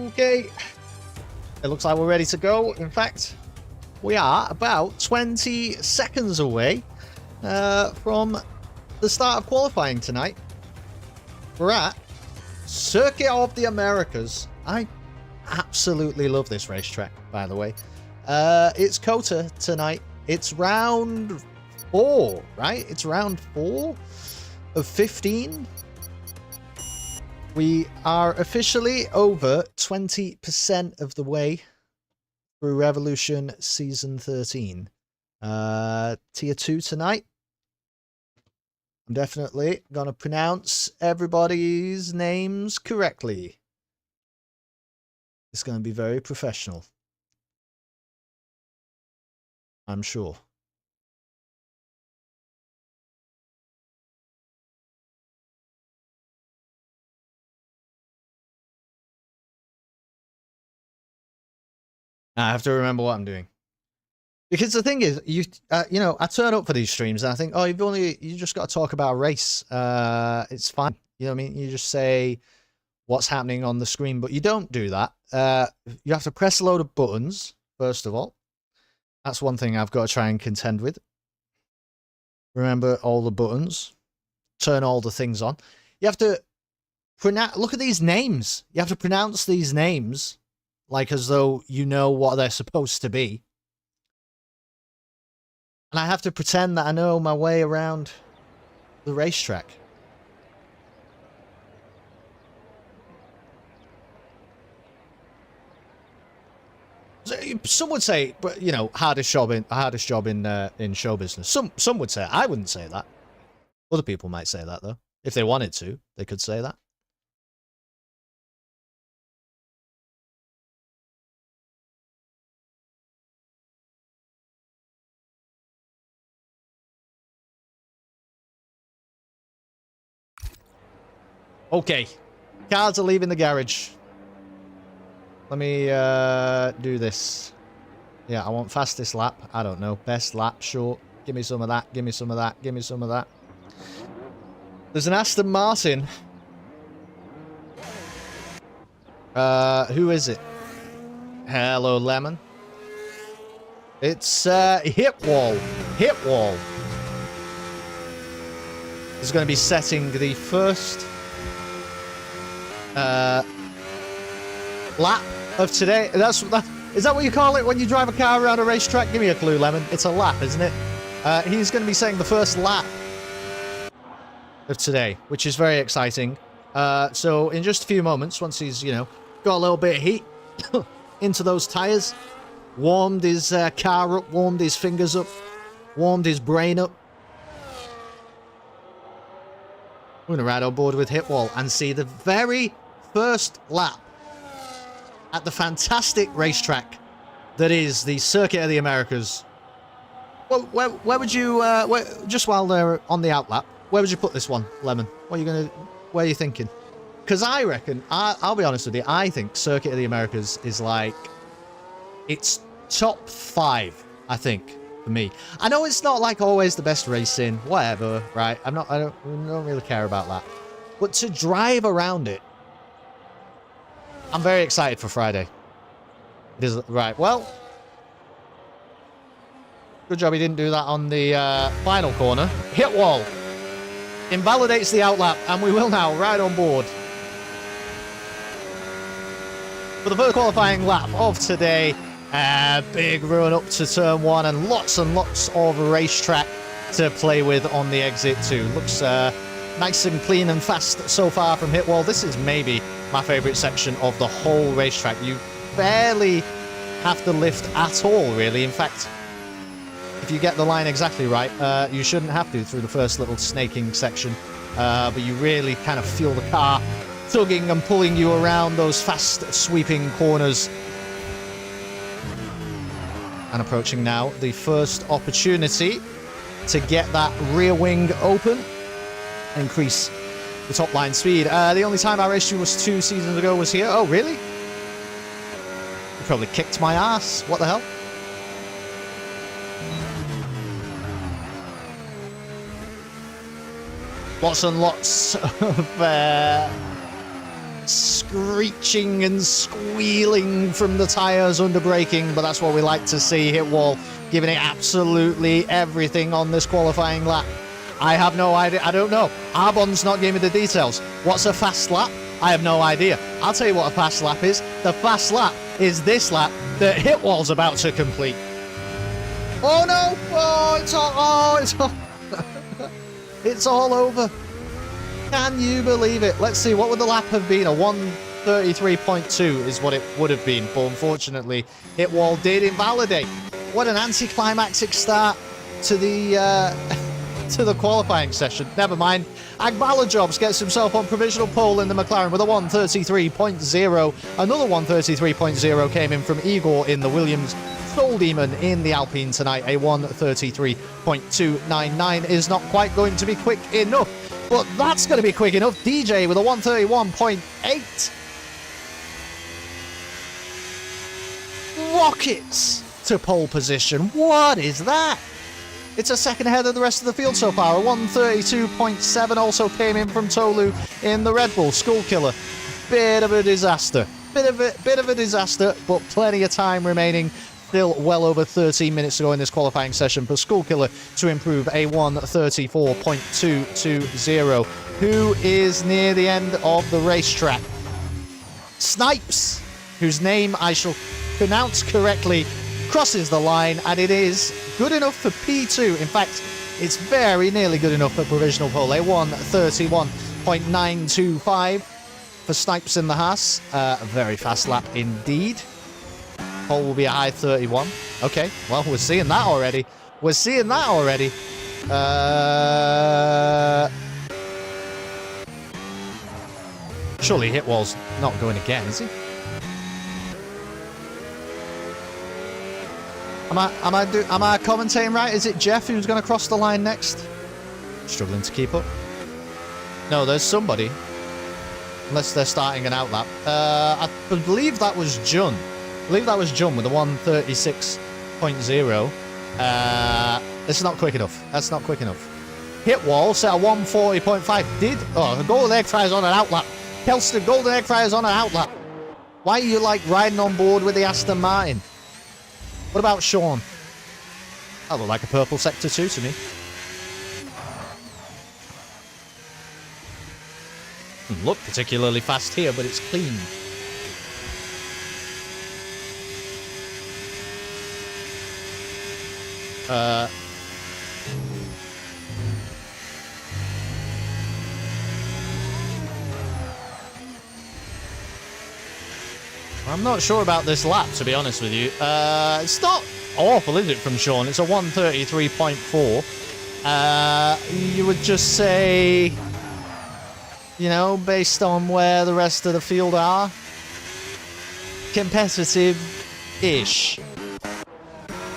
Okay. It looks like we're ready to go. In fact, we are about 20 seconds away from the start of qualifying tonight. We're at Circuit of the Americas. I absolutely love this racetrack, by the way. It's COTA tonight. It's round 4, right? It's round 4 of 15. We are officially over 20% of the way through Revolution Season 13. Tier 2 tonight. I'm definitely going to pronounce everybody's names correctly. It's going to be very professional. I'm sure. I have to remember what I'm doing. Because the thing is, you know, I turn up for these streams and I think, oh, you just got to talk about a race. It's fine. You know what I mean? You just say what's happening on the screen, but you don't do that. You have to press a load of buttons, first of all. That's one thing I've got to try and contend with. Remember all the buttons. Turn all the things on. You have to look at these names. You have to pronounce these names like as though you know what they're supposed to be. And I have to pretend that I know my way around the racetrack. Some would say, but you know, hardest job in show business. Some would say. I wouldn't say that. Other people might say that though. If they wanted to, they could say that. Okay, cars are leaving the garage. Let me do this. Yeah, I want fastest lap. I don't know. Best lap, short. Give me some of that. Give me some of that. Give me some of that. There's an Aston Martin. Who is it? Hello, Lemon. It's Hitwall. Hitwall is going to be setting the first lap of today. Is that what you call it when you drive a car around a racetrack? Give me a clue, Lemon. It's a lap, isn't it? He's going to be setting the first lap of today, which is very exciting. So in just a few moments, once he's, you know, got a little bit of heat into those tires, warmed his car up, warmed his fingers up, warmed his brain up, we're going to ride on board with Hitwall and see the very first lap at the fantastic racetrack that is the Circuit of the Americas. Well, where would you, just while they're on the outlap, where would you put this one, Lemon? Where are you thinking? Because I reckon, I'll be honest with you, I think Circuit of the Americas is like, it's top 5, I think, for me. I know it's not like always the best racing, whatever, right? I don't really care about that. But to drive around it, I'm very excited for Friday. It is, right, well, good job he didn't do that on the final corner. Hitwall invalidates the outlap, and we will now ride on board for the first qualifying lap of today. Big run up to turn 1 and lots of racetrack to play with on the exit too. Looks nice and clean and fast so far from Hitwall. This is maybe my favourite section of the whole racetrack. You barely have to lift at all, really. In fact, if you get the line exactly right, you shouldn't have to through the first little snaking section. But you really kind of feel the car tugging and pulling you around those fast sweeping corners. And approaching now the first opportunity to get that rear wing open, increase the top line speed. The only time I raced you was 2 seasons ago was here. Oh, really? You probably kicked my ass. What the hell? Lots and lots of screeching and squealing from the tyres under braking, but that's what we like to see. Hitwall giving it absolutely everything on this qualifying lap. I have no idea. I don't know. Arbon's not giving me the details. What's a fast lap? I have no idea. I'll tell you what a fast lap is. The fast lap is this lap that Hitwall's about to complete. Oh no! Oh, it's all it's all over. Can you believe it? Let's see, what would the lap have been? A 1:33.2 is what it would have been, but unfortunately, Hitwall did invalidate. What an anticlimactic start to the to the qualifying session. Never mind. Agbala Jobs gets himself on provisional pole in the McLaren with a 1:33.0. Another 1:33.0 came in from Igor in the Williams. Soul Demon in the Alpine tonight. A 1:33.299 is not quite going to be quick enough, but that's going to be quick enough. DJ with a 1:31.8. Rockets to pole position. What is that? It's a second ahead of the rest of the field so far. A 1:32.7 also came in from Tolu in the Red Bull. School Killer. Bit of a disaster. Bit of a disaster, but plenty of time remaining. Still well over 13 minutes to go in this qualifying session for School Killer to improve a 1:34.220. Who is near the end of the racetrack? Snipes, whose name I shall pronounce correctly, crosses the line, and it is good enough for P2. In fact, it's very nearly good enough for provisional pole. A 1:31.925 for Snipes in the Haas. A very fast lap indeed. Pole will be a high 31. Okay, well, we're seeing that already. We're seeing that already. Surely Hitwall's not going again, is he? Am I commentating right? Is it Jeff who's going to cross the line next? Struggling to keep up. No, there's somebody. Unless they're starting an outlap. I believe that was Jun. I believe that was Jun with a 1:36.0. It's not quick enough. That's not quick enough. Hitwall set a 1:40.5. The Golden Egg Fryer's on an outlap. Kelston, Golden Egg Fryer's on an outlap. Why are you like riding on board with the Aston Martin? What about Sean? That looked like a purple sector 2 to me. Doesn't look particularly fast here, but it's clean. I'm not sure about this lap, to be honest with you. It's not awful, is it, from Sean? It's a 1:33.4. You would just say, you know, based on where the rest of the field are, competitive-ish.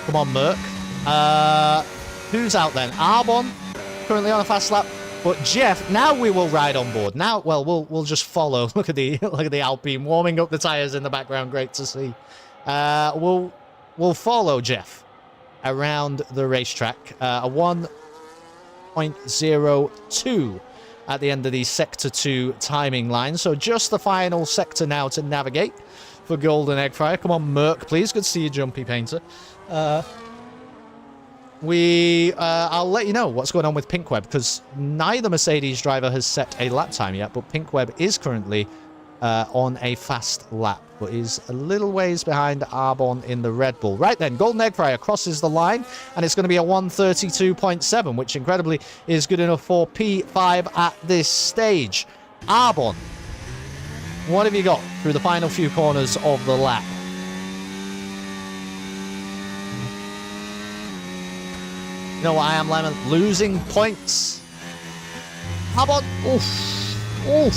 Come on, Merc. Who's out then? Arbon, currently on a fast lap. But Jeff, now we will ride on board. Now, well, we'll just follow. Look at the Alpine warming up the tires in the background. Great to see. We'll follow Jeff around the racetrack. A 1:02 at the end of the sector 2 timing line. So just the final sector now to navigate for Golden Egg Fryer. Come on, Merc, please. Good to see you, Jumpy Painter. I'll let you know what's going on with Pinkweb, because neither Mercedes driver has set a lap time yet, but Pinkweb is currently on a fast lap, but is a little ways behind Arbon in the Red Bull. Right then, Golden Egg Fryer crosses the line, and it's going to be a 1:32.7, which incredibly is good enough for P5 at this stage. Arbon, what have you got through the final few corners of the lap? You know what I am, Lemon? Losing points. How about... Oof. Oof.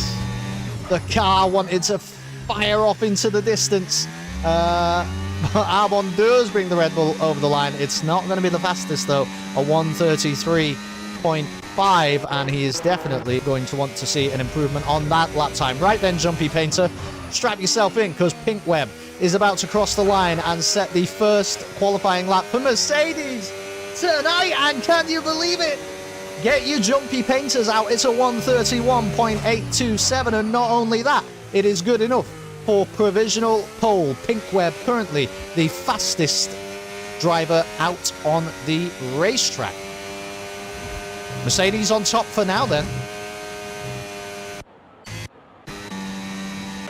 The car wanted to fire off into the distance. But Arbon does bring the Red Bull over the line. It's not going to be the fastest, though. A 1:33.5, and he is definitely going to want to see an improvement on that lap time. Right then, Jumpy Painter, strap yourself in, because Pinkweb is about to cross the line and set the first qualifying lap for Mercedes tonight, and can you believe it? Get your Jumpy Painters out. It's a 1:31.827, and not only that, it is good enough for provisional pole. Pink Webb currently the fastest driver out on the racetrack. Mercedes on top for now then.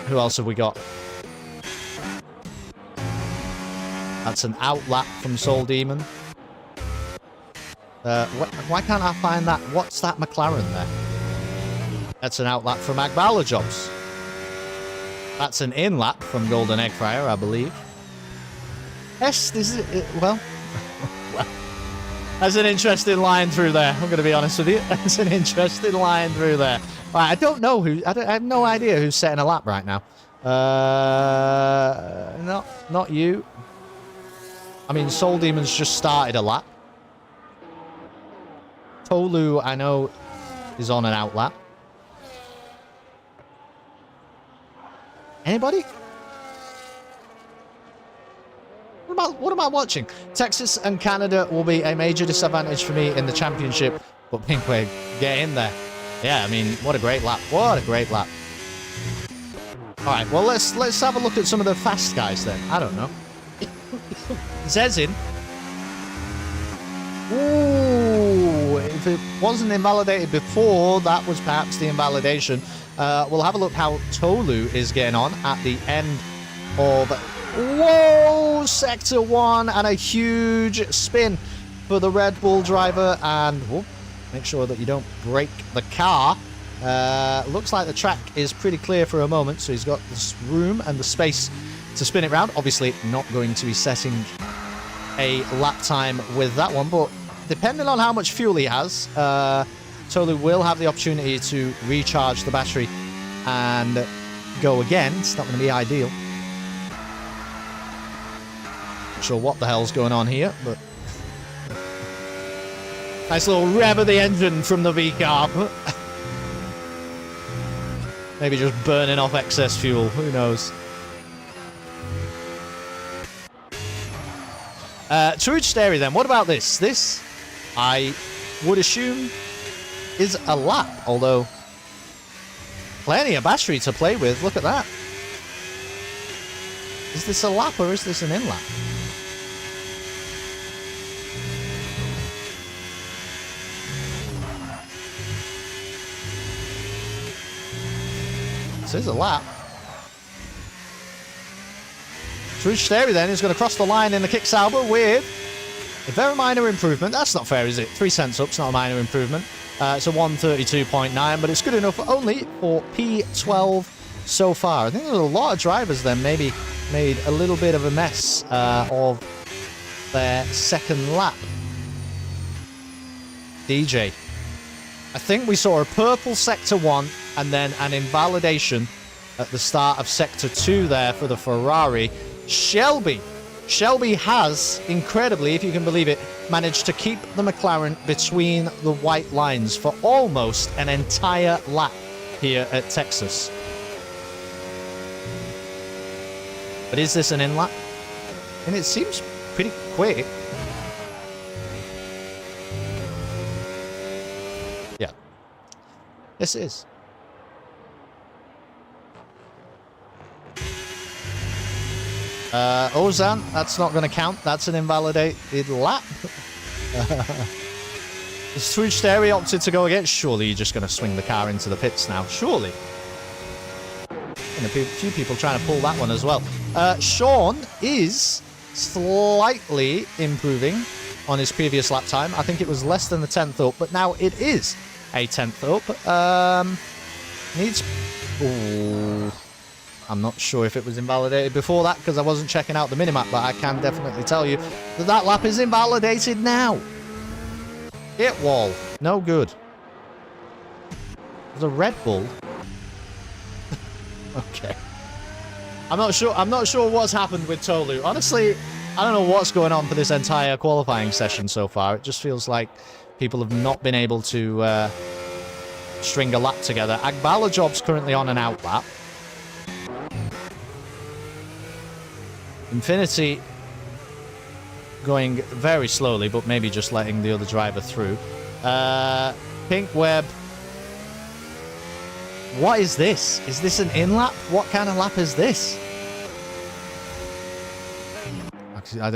Who else have we got? That's an outlap from Soul Demon. Why can't I find that? What's that McLaren there? That's an outlap from Agbala Jobs. That's an inlap from Golden Egg Fryer, I believe. Yes, this is... well... well, that's an interesting line through there. I'm going to be honest with you. That's an interesting line through there. Right, I don't know who... I have no idea who's setting a lap right now. Not you. I mean, Soul Demon's just started a lap. Tolu, I know, is on an outlap. Anybody? What am I watching? Texas and Canada will be a major disadvantage for me in the championship, but Pinkway, get in there. Yeah, I mean, what a great lap. What a great lap. All right, well, let's have a look at some of the fast guys then. I don't know. Zezin. Ooh, if it wasn't invalidated before, that was perhaps the invalidation. We'll have a look how Tolu is getting on at the end of... Whoa! Sector 1 and a huge spin for the Red Bull driver. And make sure that you don't break the car. Looks like the track is pretty clear for a moment, so he's got this room and the space to spin it round. Obviously, not going to be setting a lap time with that one, but depending on how much fuel he has, Tolu will have the opportunity to recharge the battery and go again. It's not going to be ideal. Not sure what the hell's going on here, but nice little rev of the engine from the V-car. Maybe just burning off excess fuel. Who knows? Truge Dairy then. What about this? This, I would assume, is a lap. Although, plenty of battery to play with. Look at that. Is this a lap or is this an in-lap? This is a lap. Truge Dairy then is going to cross the line in the kick Sauber with a very minor improvement. That's not fair, is it? 3 cents up, it's not a minor improvement. It's a 132.9, but it's good enough only for P12 so far. I think there's a lot of drivers then maybe made a little bit of a mess of their second lap. DJ. I think we saw a purple Sector 1 and then an invalidation at the start of Sector 2 there for the Ferrari. Shelby has, incredibly, if you can believe it, managed to keep the McLaren between the white lines for almost an entire lap here at Texas. But is this an in-lap? And it seems pretty quick. Yeah. Yes, it is. Ozan, that's not going to count. That's an invalidated lap. Is Truge Dairy opted to go again? Surely you're just going to swing the car into the pits now. Surely. And a few people trying to pull that one as well. Sean is slightly improving on his previous lap time. I think it was less than the 10th up, but now it is a 10th up. Needs... Ooh. I'm not sure if it was invalidated before that because I wasn't checking out the minimap, but I can definitely tell you that that lap is invalidated now. Hit wall. No good. There's a Red Bull. Okay. I'm not sure what's happened with Tolu. Honestly, I don't know what's going on for this entire qualifying session so far. It just feels like people have not been able to string a lap together. Agbala Job's currently on an out lap. Infinity going very slowly, but maybe just letting the other driver through. Pink Webb What is this? Is this an in-lap? What kind of lap is this? Actually, I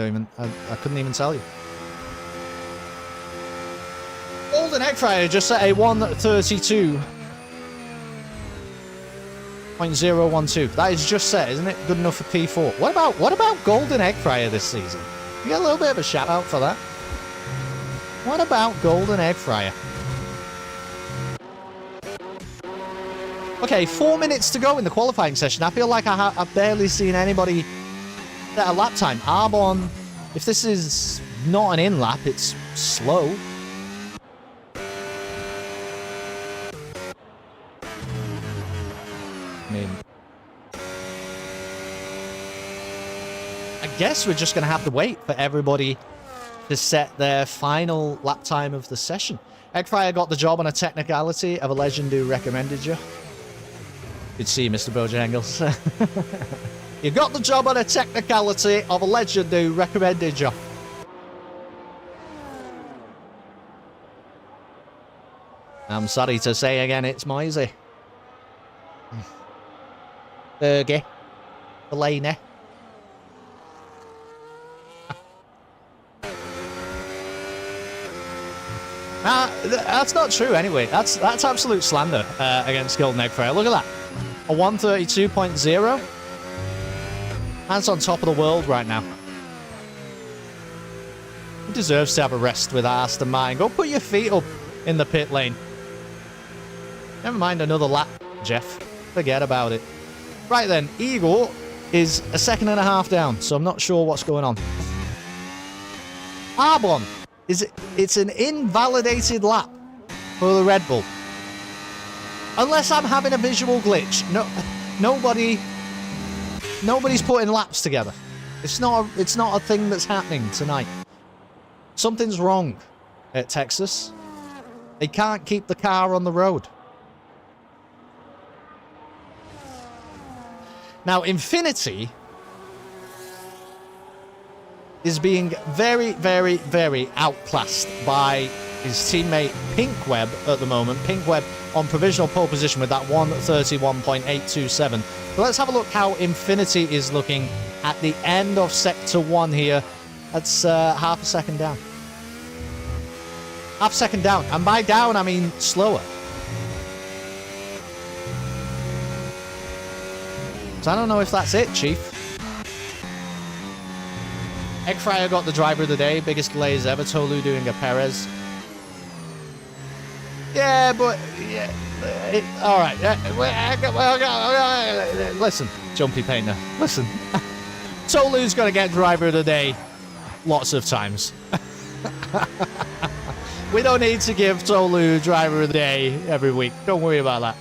couldn't even tell you. Golden Egg Fryer just set a 132.012. That is just set, isn't it? Good enough for P4. What about Golden Egg Fryer this season? You get a little bit of a shout out for that. What about Golden Egg Fryer? Okay, 4 minutes to go in the qualifying session. I feel like I've barely seen anybody set a lap time. Arbon, if this is not an in-lap, it's slow. I mean, I guess we're just going to have to wait for everybody to set their final lap time of the session. Eggfryer got the job on a technicality of a legend who recommended you. Good to see you, Mr. Bojangles. You got the job on a technicality of a legend who recommended you. I'm sorry to say again, it's Moisey. Fergie. Delaney. That's not true anyway. That's absolute slander against Golden Egg Fryer. Look at that. A 132.0. That's on top of the world right now. He deserves to have a rest with Aston Martin. Go put your feet up in the pit lane. Never mind another lap, Jeff. Forget about it. Right then, Eagle is a second and a half down, so I'm not sure what's going on. Arbon. It's an invalidated lap for the Red Bull. Unless I'm having a visual glitch. Nobody's putting laps together. It's not a thing that's happening tonight. Something's wrong at Texas. They can't keep the car on the road. Now, Infinity is being very, very, very outclassed by his teammate Pinkweb at the moment. Pinkweb on provisional pole position with that 131.827. So let's have a look how Infinity is looking at the end of Sector 1 here. That's half a second down. Half a second down. And by down, I mean slower. So I don't know if that's it, Chief. Eggfryer got the driver of the day. Biggest delays ever. Tolu doing a Perez. Yeah, but... yeah, all right. Listen, Jumpy Painter. Listen. Tolu's going to get driver of the day lots of times. We don't need to give Tolu driver of the day every week. Don't worry about that.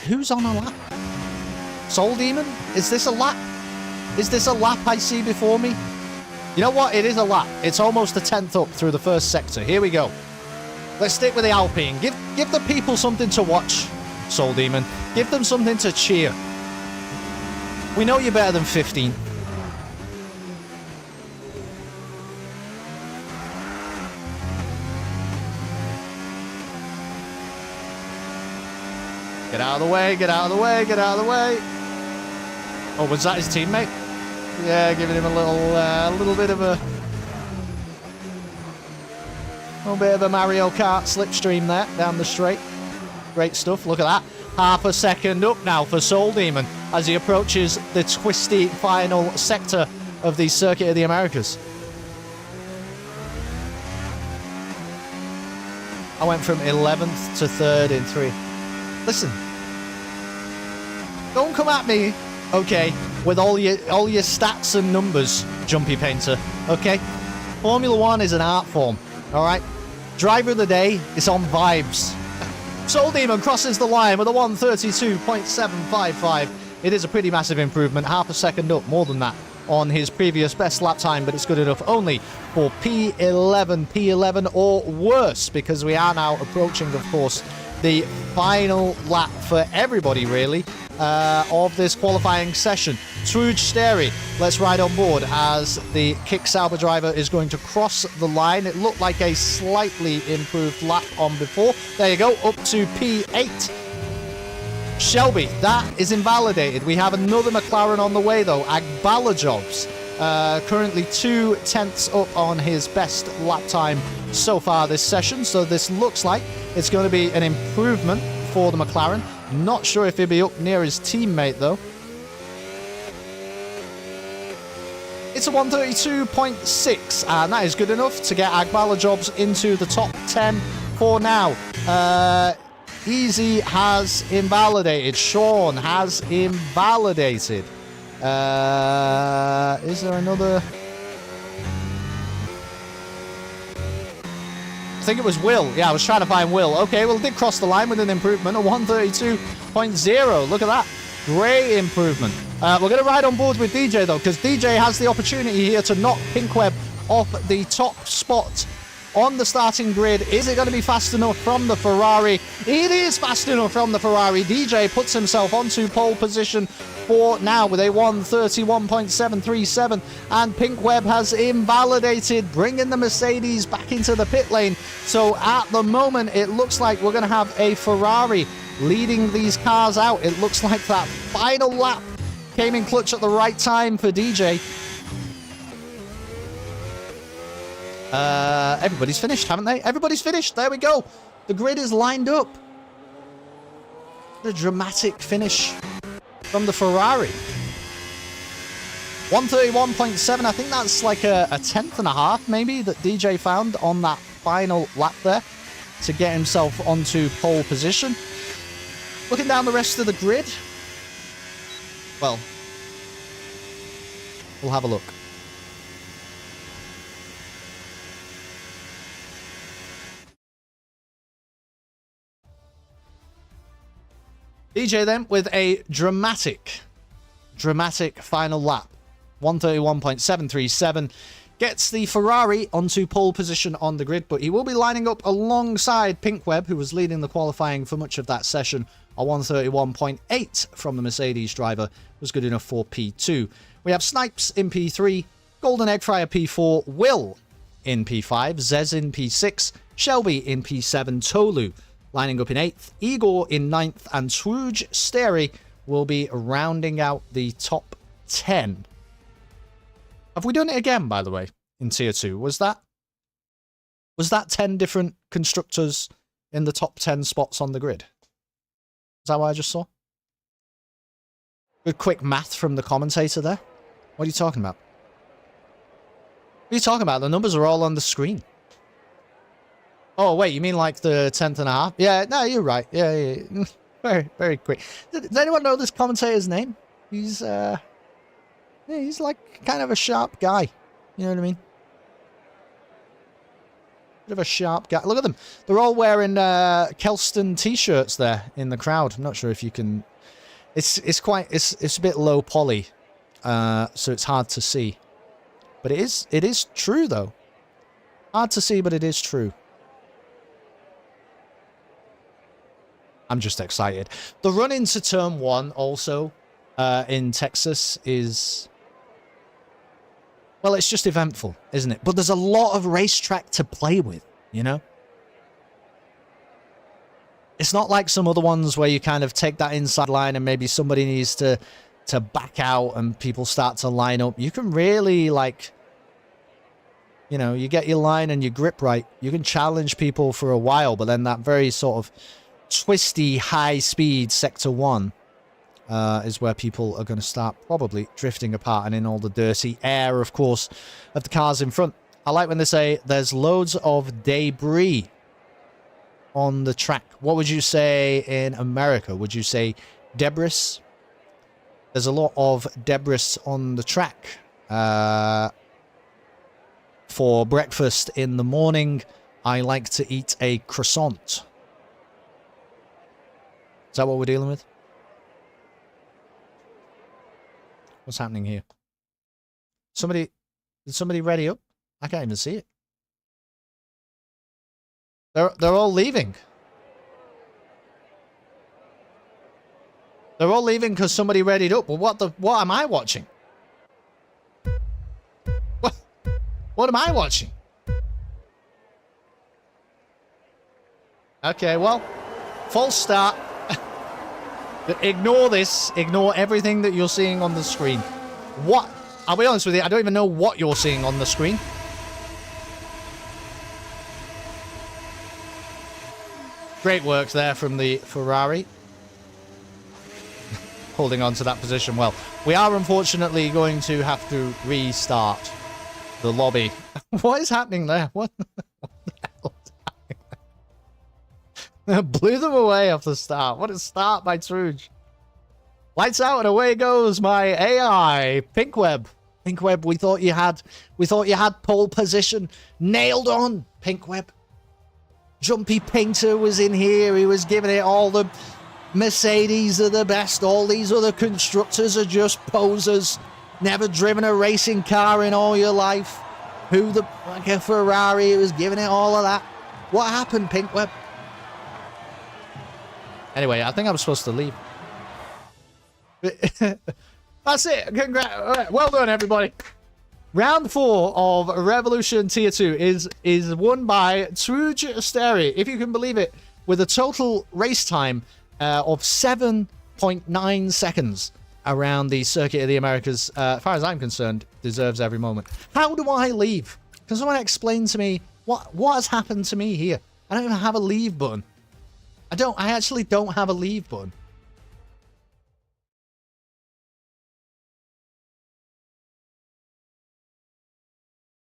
Who's on a lap? Soul Demon? Is this a lap? Is this a lap I see before me? You know what? It is a lap. It's almost a 10th up through the first sector. Here we go. Let's stick with the Alpine. Give the people something to watch, Soul Demon. Give them something to cheer. We know you're better than 15. Get out of the way, get out of the way, get out of the way. Oh, was that his teammate? Yeah, giving him a little bit of a Mario Kart slipstream there, down the straight. Great stuff, look at that. Half a second up now for Soul Demon as he approaches the twisty final sector of the Circuit of the Americas. I went from 11th to 3rd in 3. Listen, don't come at me, okay, with all your stats and numbers, Jumpy Painter, okay? Formula 1 is an art form, all right? Driver of the day is on vibes. Soul Demon crosses the line with a 132.755. It is a pretty massive improvement, half a second up, more than that, on his previous best lap time, but it's good enough only for P11 or worse, because we are now approaching, of course, the final lap for everybody, really, of this qualifying session. Trude Steri, let's ride on board as the Kick Sauber driver is going to cross the line. It looked like a slightly improved lap on before. There you go, up to P8. Shelby, that is invalidated. We have another McLaren on the way, though. Agbalajobs, currently 2/10 up on his best lap time so far this session. So this looks like it's going to be an improvement for the McLaren. Not sure if he'll be up near his teammate, though. It's a 132.6, and that is good enough to get Agbalajobs into the top 10 for now. Easy has invalidated. Sean has invalidated. Is there another? I think it was Will. Yeah, I was trying to find Will. Okay, well, it did cross the line with an improvement, a 132.0. Look at that. Great improvement. We're going to ride on board with DJ, though, because DJ has the opportunity here to knock Pinkweb off the top spot on the starting grid. Is it going to be fast enough from the Ferrari? It is fast enough from the Ferrari. DJ puts himself onto pole position for now with a 131.737, and Pinkweb has invalidated, bringing the Mercedes back into the pit lane. So at the moment, it looks like we're going to have a Ferrari leading these cars out. It looks like that final lap came in clutch at the right time for DJ. Everybody's finished, haven't they? Everybody's finished. There we go. The grid is lined up. The dramatic finish from the Ferrari. 131.7. I think that's like a 10th and a half, maybe, that DJ found on that final lap there to get himself onto pole position. Looking down the rest of the grid, well, we'll have a look. DJ then with a dramatic final lap. 131.737 gets the Ferrari onto pole position on the grid, but he will be lining up alongside Pinkweb, who was leading the qualifying for much of that session. A 131.8 from the Mercedes driver was good enough for P2. We have Snipes in P3, Golden Egg Fryer P4, Will in P5, Zez in P6, Shelby in P7, Tolu lining up in 8th, Igor in 9th, and Trude Steri will be rounding out the top 10. Have we done it again, by the way, in Tier 2? Was that 10 different constructors in the top 10 spots on the grid? Is that what I just saw? Good quick math from the commentator there. What are you talking about? What are you talking about? The numbers are all on the screen. Oh, wait, you mean like the 10th and a half? Yeah, no, you're right. Yeah. Very, very quick. Does anyone know this commentator's name? He's like kind of a sharp guy. You know what I mean? Bit of a sharp guy. Look at them. They're all wearing Kelston t-shirts there in the crowd. I'm not sure if you can... It's a bit low poly, so it's hard to see. But it is true, though. Hard to see, but it is true. I'm just excited. The run into Turn 1 also in Texas is... Well, it's just eventful, isn't it? But there's a lot of racetrack to play with, you know? It's not like some other ones where you kind of take that inside line and maybe somebody needs to back out and people start to line up. You can really, like, you know, you get your line and your grip right. You can challenge people for a while, but then that very sort of twisty, high-speed Sector 1 is where people are going to start probably drifting apart and in all the dirty air, of course, of the cars in front. I like when they say there's loads of debris on the track. What would you say in America? Would you say debris? There's a lot of debris on the track. For breakfast in the morning, I like to eat a croissant. Is that what we're dealing with? What's happening here? Did somebody ready up? I can't even see it. They're all leaving. They're all leaving because somebody readied up. Well, what am I watching? What am I watching? Okay, well, false start. Ignore this. Ignore everything that you're seeing on the screen. What? I'll be honest with you, I don't even know what you're seeing on the screen. Great work there from the Ferrari. Holding on to that position well. We are unfortunately going to have to restart the lobby. What is happening there? What the hell is happening? Blew them away off the start. What a start by Truge. Lights out and away goes my AI. Pinkweb. Pinkweb, we thought you had pole position nailed on. Pinkweb. Jumpy Painter was in here. He was giving it all the Mercedes are the best. All these other constructors are just posers. Never driven a racing car in all your life. Who the like a Ferrari was giving it all of that. What happened, Pinkweb? Anyway, I think I'm supposed to leave. That's it. Congrats. Well done, everybody. Round 4 of Revolution Tier 2 is won by Truge Asteri, if you can believe it, with a total race time of 7.9 seconds around the Circuit of the Americas. As far as I'm concerned, deserves every moment. How do I leave? Can someone explain to me what has happened to me here? I don't even have a leave button. I actually don't have a leave button.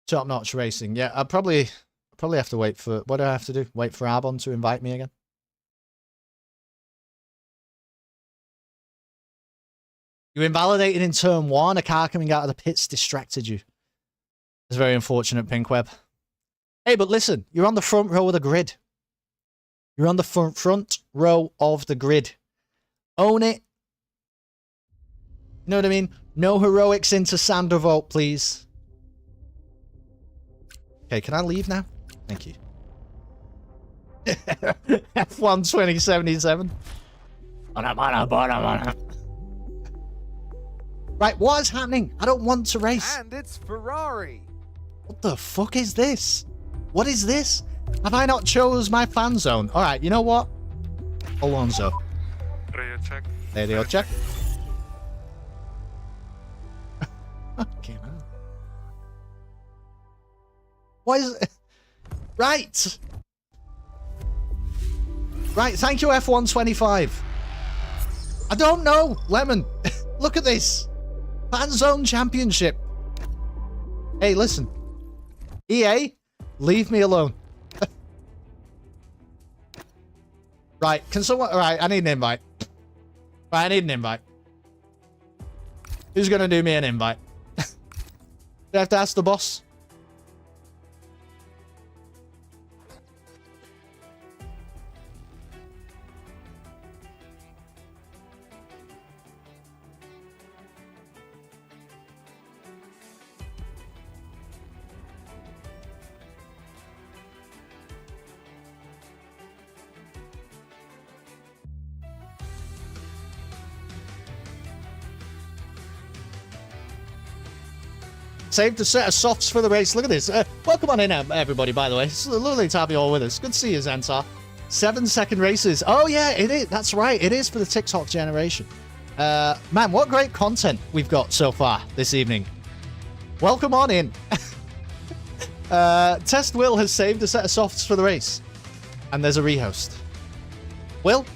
Top notch racing. Yeah, I'll probably have to wait for... What do I have to do? Wait for Arbon to invite me again? You invalidated in turn 1. A car coming out of the pits distracted you. It's very unfortunate, Pinkweb. Hey, but listen. You're on the front row of the grid. You're on the front row of the grid. Own it. You know what I mean? No heroics into Sandovolt, please. Okay, can I leave now? Thank you. F1 2077. Right, what is happening? I don't want to race. And it's Ferrari. What the fuck is this? What is this? Have I not chose my fan zone? Alright, you know what? Alonso. Radio check. Radio check. Okay, man. What is it? Right. Right, thank you, F125. I don't know, Lemon. Look at this. Fan Zone Championship. Hey, listen. EA, leave me alone. Right, can someone... Alright, I need an invite. Right, I need an invite. Who's gonna do me an invite? Do I have to ask the boss? Saved a set of softs for the race. Look at this. Welcome on in, everybody, by the way. It's lovely to have you all with us. Good to see you, Xantar. 7-second races. Oh, yeah, it is. That's right. It is for the TikTok generation. Man, what great content we've got so far this evening. Welcome on in. Test Will has saved a set of softs for the race. And there's a rehost. Will?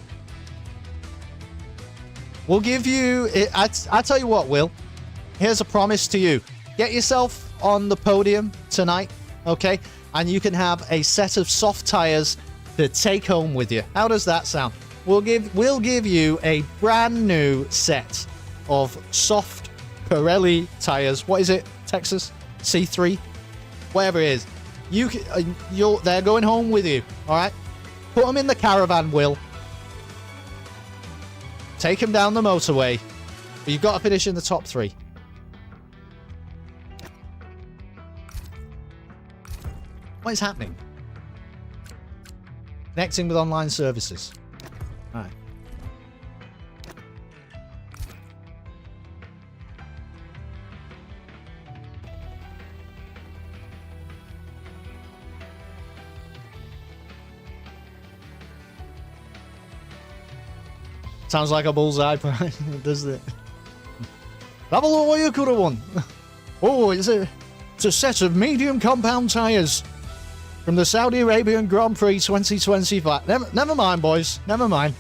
We'll give you... I tell you what, Will. Here's a promise to you. Get yourself on the podium tonight, okay? And you can have a set of soft tires to take home with you. How does that sound? We'll give you a brand new set of soft Pirelli tires. What is it? Texas C3, whatever it is. They're going home with you. All right. Put them in the caravan, Will. Take them down the motorway. But you've got to finish in the top 3. What is happening? Connecting with online services. All right. Sounds like a bullseye, doesn't it? Have a look what you could have won. Oh, it's a set of medium compound tyres from the Saudi Arabian Grand Prix 2025. Never mind, boys. Never mind.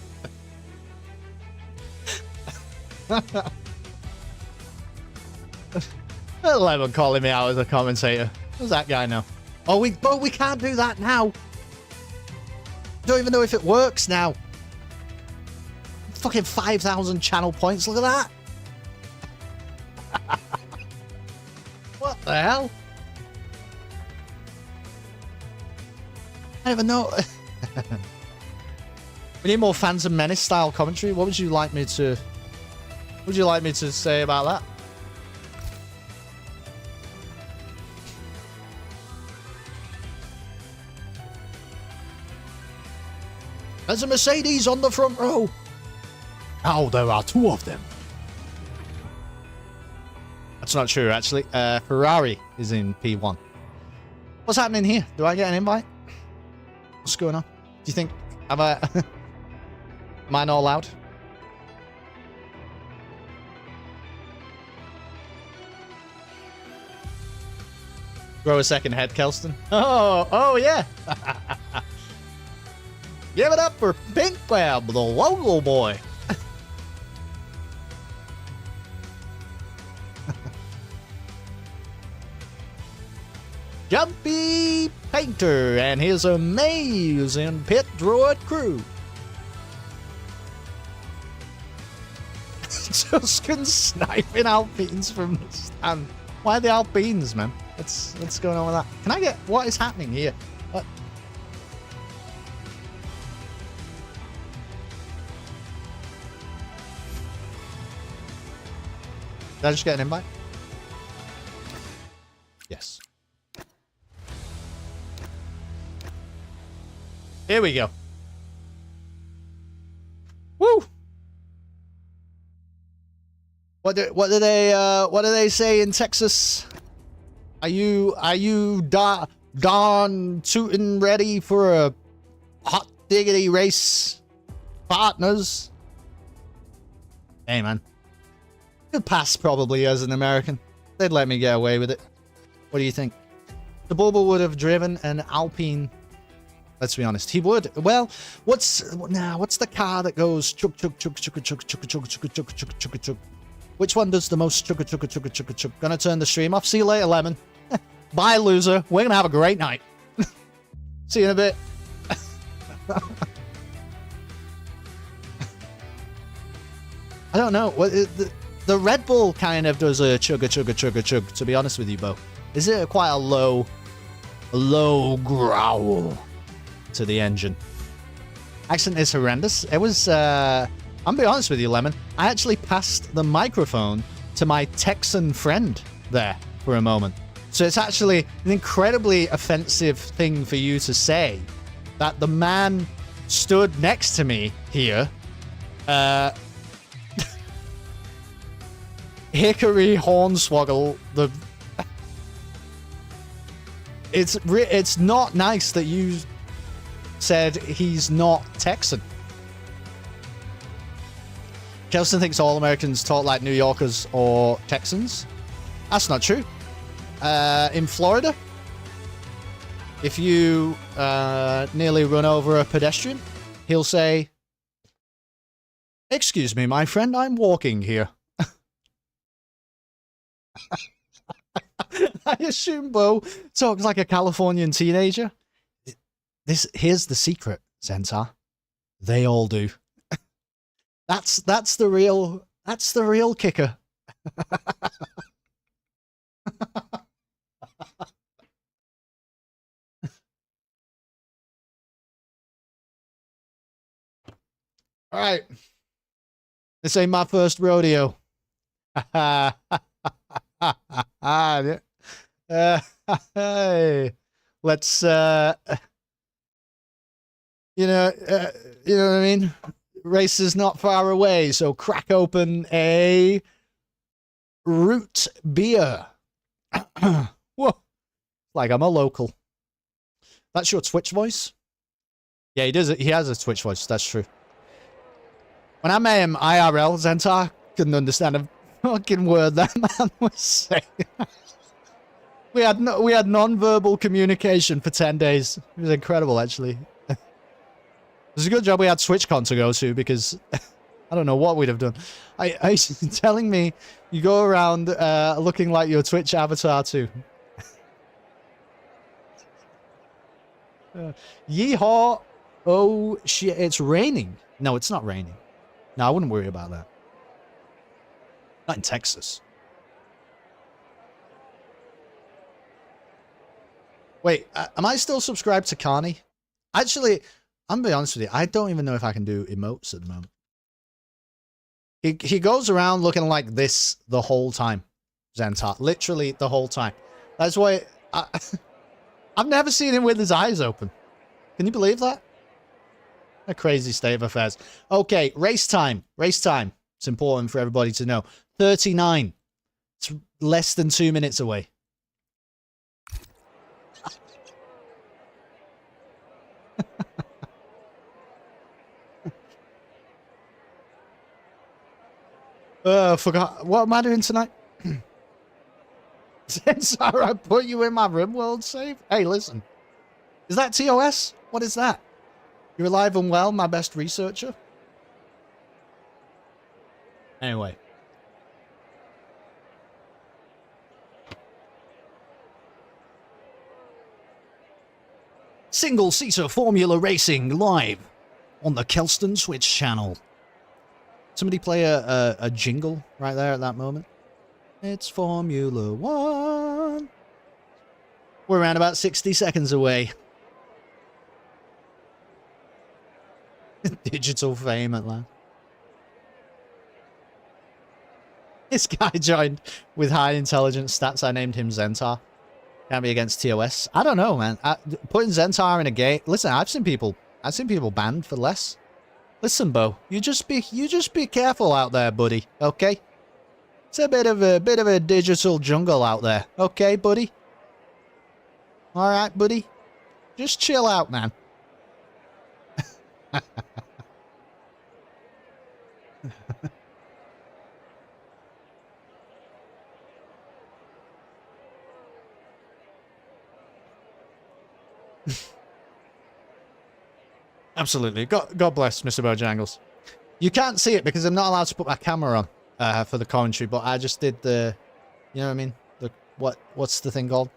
Lemon calling me out as a commentator. Who's that guy now? Oh, we can't do that now. Don't even know if it works now. Fucking 5,000 channel points. Look at that. What the hell? I don't even know. We need more Phantom Menace style commentary. What would you like me to say about that? There's a Mercedes on the front row. Oh, there are two of them. That's not true, actually. Ferrari is in P1. What's happening here? Do I get an invite? What's going on? Do you think... Am I not allowed? Grow a second head, Kelston. Oh yeah. Give it up for Pink Web, the logo boy. Jumpy Painter and his amazing pit droid crew. Tuscan sniping Alpines from the stand. Why the Alpines, man? What's going on with that? Can I get... What is happening here? What? Did I just get an invite? Yes. Here we go. Woo! What do they say in Texas? Are you darn tootin' ready for a hot diggity race, partners? Hey man, could pass probably as an American. They'd let me get away with it. What do you think? The Bulba would have driven an Alpine. Let's be honest, he would. Well, what's the car that goes chug chug chug chug chug chug chug chug chug chug chug chug? Which one does the most chugga chugga chugga chugga chug? Gonna turn the stream off. See you later, Lemon. Bye, loser. We're gonna have a great night. See you in a bit. I don't know. The Red Bull kind of does a chugga chugga chugga chug. To be honest with you, Bo, is it quite a low growl to the engine? Accent is horrendous. It was. I'm gonna be honest with you, Lemon. I actually passed the microphone to my Texan friend there for a moment. So it's actually an incredibly offensive thing for you to say that the man stood next to me here, Hickory Hornswoggle. It's not nice that you said he's not Texan. Kelson thinks all Americans talk like New Yorkers or Texans. That's not true. In Florida, if you nearly run over a pedestrian, he'll say, "Excuse me, my friend, I'm walking here." I assume Bo talks like a Californian teenager. Here's the secret, Zentar. They all do. That's the real kicker. All right. This ain't my first rodeo. Hey, let's you know what I mean? Race is not far away, so crack open a root beer. Whoa. Like I'm a local. That's your Twitch voice? Yeah, he does it. He has a Twitch voice, that's true. When I met him IRL, Zentar couldn't understand a fucking word that man was saying. We had non-verbal communication for 10 days. It was incredible, actually. It was a good job we had TwitchCon to go to, because I don't know what we'd have done. I telling me you go around looking like your Twitch avatar too. Yeehaw! Oh shit! It's raining. No, it's not raining. No, I wouldn't worry about that. Not in Texas. Wait, am I still subscribed to Carney? Actually, I'm gonna be honest with you. I don't even know if I can do emotes at the moment. He goes around looking like this the whole time, Zentar. Literally the whole time. That's why I've never seen him with his eyes open. Can you believe that? A crazy state of affairs. Okay, race time. Race time. It's important for everybody to know. 39. It's less than 2 minutes away. Forgot. What am I doing tonight? Sorry, I put you in my rim world save. Hey, listen. Is that TOS? What is that? You're alive and well, my best researcher? Anyway. Single-seater Formula Racing live on the Kelston Switch channel. Somebody play a jingle right there at that moment. It's Formula One. We're around about 60 seconds away. Digital fame at last. This guy joined with high intelligence stats. I named him Zentar. Can't be against TOS. I don't know, man. Putting Zentar in a game. Listen, I've seen people banned for less. Listen, Bo, you just be careful out there, buddy. Okay? It's a bit of a digital jungle out there. Okay, buddy? All right, buddy? Just chill out, man. Absolutely. God bless, Mr. Bojangles. You can't see it because I'm not allowed to put my camera on for the commentary, but I just did the, you know what I mean? The what's the thing called?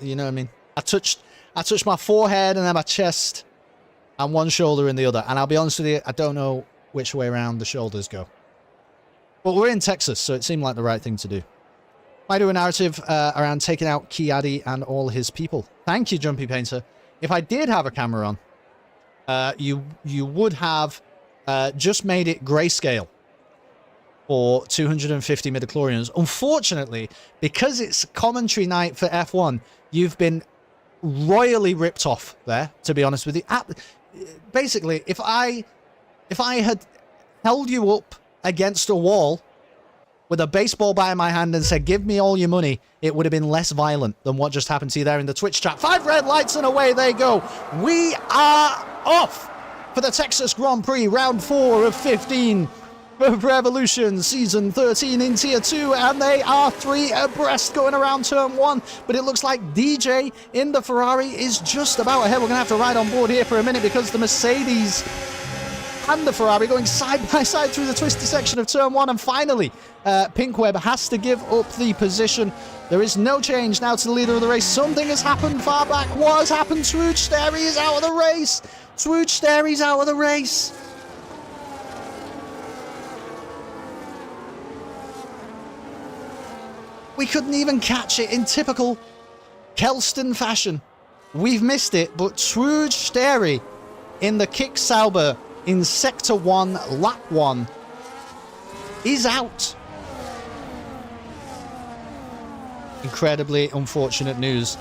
You know what I mean? I touched my forehead and then my chest and one shoulder in the other. And I'll be honest with you, I don't know which way around the shoulders go. But we're in Texas, so it seemed like the right thing to do. Might do a narrative around taking out Kiadi and all his people. Thank you, Jumpy Painter. If I did have a camera on, you would have just made it grayscale for 250 midichlorians. Unfortunately, because it's commentary night for F1, you've been royally ripped off there, to be honest with you. Basically, if I had held you up against a wall with a baseball bat in my hand and said, give me all your money, it would have been less violent than what just happened to you there in the Twitch chat. 5 red lights and away they go. We are off for the Texas Grand Prix, round 4 of 15 of Revolution, season 13 in tier 2, and they are 3 abreast going around turn 1, but it looks like DJ in the Ferrari is just about ahead. We're going to have to ride on board here for a minute because the Mercedes and the Ferrari going side by side through the twisty section of turn 1, and finally Pinkweb has to give up the position. There is no change now to the leader of the race. Something has happened far back. What has happened? Swooj Sterry is out of the race. Swooj Sterry's out of the race. We couldn't even catch it in typical Kelston fashion. We've missed it, but Swooj Sterry in the Kick Sauber in Sector 1, Lap 1 is out. Incredibly unfortunate news.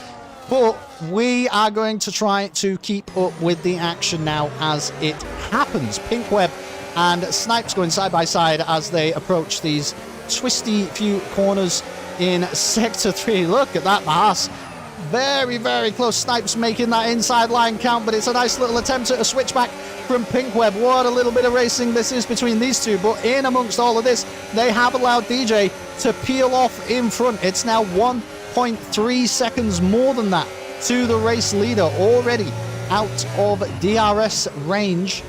But we are going to try to keep up with the action now as it happens. Pinkweb and Snipes going side by side as they approach these twisty few corners in Sector 3. Look at that pass. Very, very close. Snipes making that inside line count, but it's a nice little attempt at a switchback. from Pinkweb. What a little bit of racing this is between these two. But in amongst all of this, they have allowed DJ to peel off in front. It's now 1.3 seconds more than that to the race leader, already out of DRS range.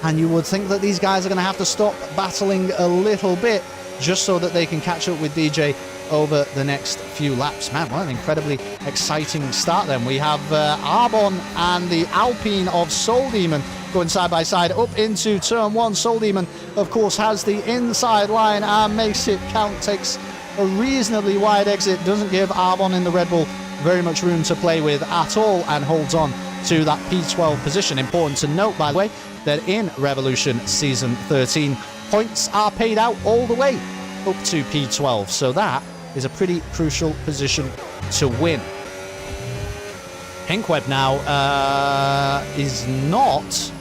And you would think that these guys are going to have to stop battling a little bit just so that they can catch up with DJ over the next few laps. Man, what an incredibly exciting start then. We have Arbon and the Alpine of Soul Demon going side by side up into turn one. Soul Demon, of course, has the inside line and makes it count, takes a reasonably wide exit, doesn't give Arbon in the Red Bull very much room to play with at all, and holds on to that P12 position. Important to note, by the way, that in Revolution Season 13, points are paid out all the way up to P12, so that is a pretty crucial position to win. Pinkweb now is not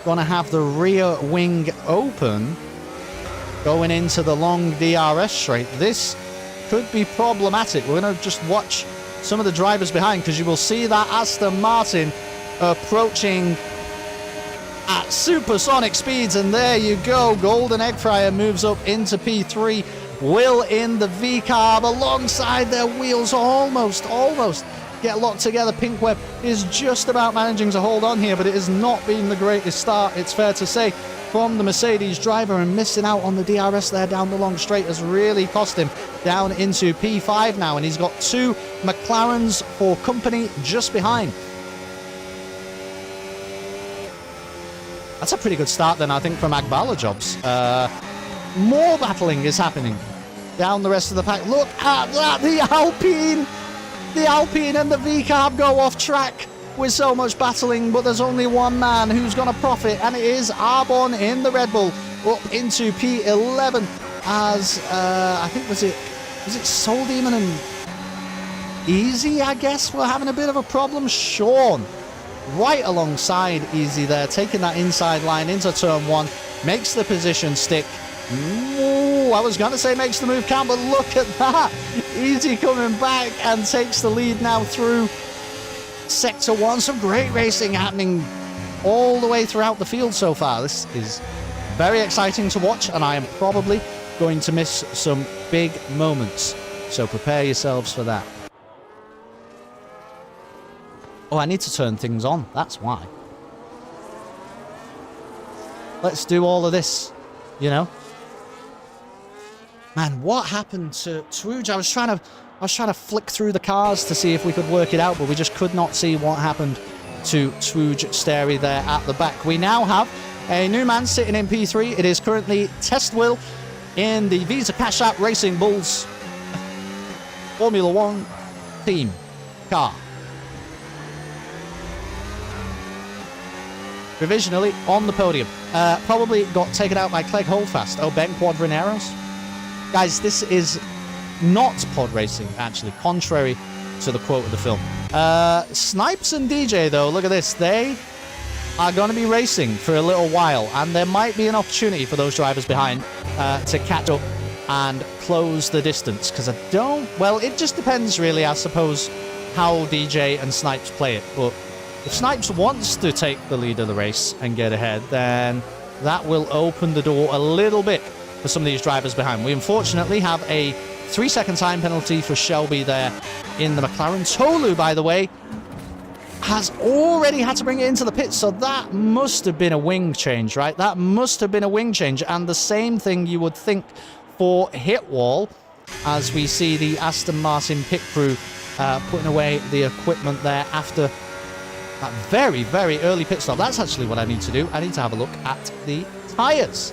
going to have the rear wing open going into the long DRS straight. This could be problematic. We're going to just watch some of the drivers behind, because you will see that Aston Martin approaching at supersonic speeds, and there you go. Golden Egg Fryer moves up into P3. Will in the V-carb alongside their wheels almost get locked together. Pinkweb is just about managing to hold on here, but it has not been the greatest start, it's fair to say, from the Mercedes driver, and missing out on the DRS there down the long straight has really cost him. Down into P5 now, and he's got two McLarens for company just behind. That's a pretty good start then, I think, from Agbala Jobs. More battling is happening down the rest of the pack. Look at that, the Alpine! The Alpine and the V-carb go off track with so much battling, but there's only one man who's going to profit, and it is Arbon in the Red Bull up into P11 as, I think, was it Soul Demon and Easy, I guess, were having a bit of a problem. Sean right alongside Easy there, taking that inside line into turn one, makes the position stick. Ooh, I was going to say makes the move count, but look at that. Easy coming back and takes the lead now through Sector 1. Some great racing happening all the way throughout the field so far. This is very exciting to watch, and I am probably going to miss some big moments. So prepare yourselves for that. Oh, I need to turn things on. That's why. Let's do all of this, you know. Man, what happened to Twooge? I was trying to flick through the cars to see if we could work it out, but we just could not see what happened to Twooge Sterry there at the back. We now have a new man sitting in P3. It is currently Test Will in the Visa Cash App Racing Bulls Formula One team car. Provisionally on the podium. Probably got taken out by Clegg Holdfast. Oh, Ben Quadraneros. Guys, this is not pod racing, actually, contrary to the quote of the film. Snipes and DJ, though, look at this. They are going to be racing for a little while, and there might be an opportunity for those drivers behind to catch up and close the distance, because well, it just depends, really, I suppose, how DJ and Snipes play it. But if Snipes wants to take the lead of the race and get ahead, then that will open the door a little bit for some of these drivers behind. We unfortunately have a 3-second time penalty for Shelby there in the McLaren. Tolu, by the way, has already had to bring it into the pit, so that must have been a wing change, right? That must have been a wing change, and the same thing you would think for Hitwall, as we see the Aston Martin pit crew putting away the equipment there after that very, very early pit stop. That's actually what I need to do. I need to have a look at the tyres.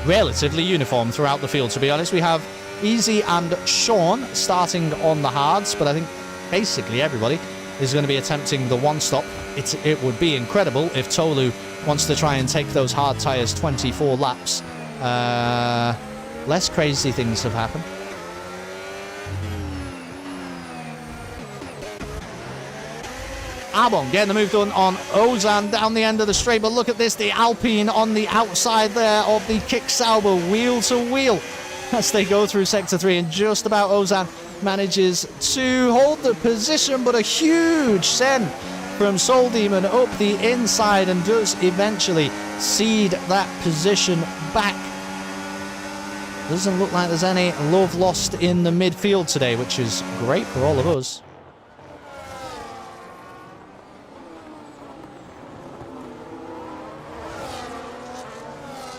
Relatively uniform throughout the field, to be honest. We have Easy and Sean starting on the hards, but I think basically everybody is going to be attempting the one-stop. It would be incredible if Tolu wants to try and take those hard tyres 24 laps. Less crazy things have happened. Arbon getting the move done on Ozan down the end of the straight, but look at this, the Alpine on the outside there of the Kick Sauber, wheel to wheel, as they go through Sector 3, and just about Ozan manages to hold the position, but a huge send from Soul Demon up the inside and does eventually cede that position back. Doesn't look like there's any love lost in the midfield today, which is great for all of us.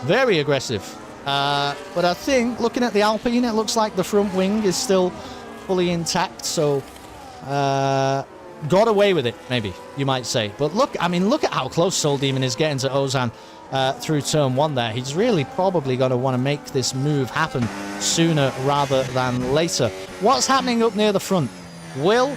Very aggressive. But I think, looking at the Alpine, it looks like the front wing is still fully intact, so got away with it, maybe, you might say. But look, I mean, look at how close Soul Demon is getting to Ozan through turn 1 there. He's really probably going to want to make this move happen sooner rather than later. What's happening up near the front? Will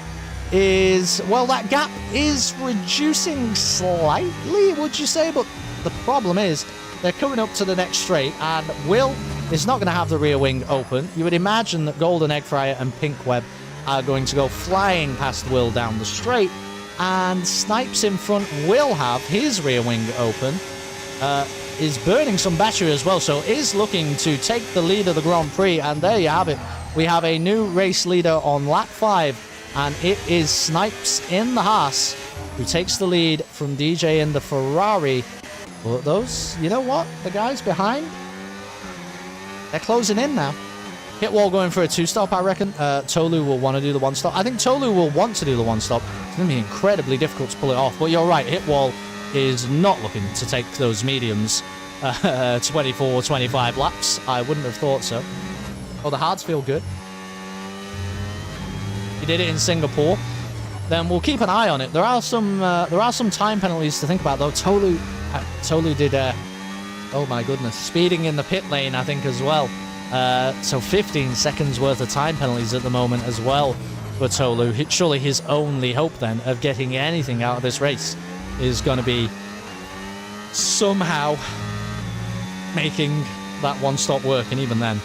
is, well, that gap is reducing slightly, would you say? But the problem is, they're coming up to the next straight, and Will is not going to have the rear wing open. You would imagine that Golden Eggfryer and Pink Web are going to go flying past Will down the straight, and Snipes in front will have his rear wing open. Is burning some battery as well, so is looking to take the lead of the Grand Prix, and there you have it. We have a new race leader on lap 5, and it is Snipes in the Haas who takes the lead from DJ in the Ferrari. But those, you know what? The guys behind, they're closing in now. Hitwall going for a 2-stop, I reckon. Tolu will want to do the 1-stop. I think Tolu will want to do the 1-stop. It's going to be incredibly difficult to pull it off. But you're right, Hitwall is not looking to take those mediums 24, 25 laps. I wouldn't have thought so. Oh, the hards feel good. He did it in Singapore. Then we'll keep an eye on it. There are some time penalties to think about, though. Tolu did, oh my goodness, speeding in the pit lane, I think, as well. So 15 seconds worth of time penalties at the moment as well for Tolu. Surely his only hope, then, of getting anything out of this race is going to be somehow making that 1-stop work, and even then,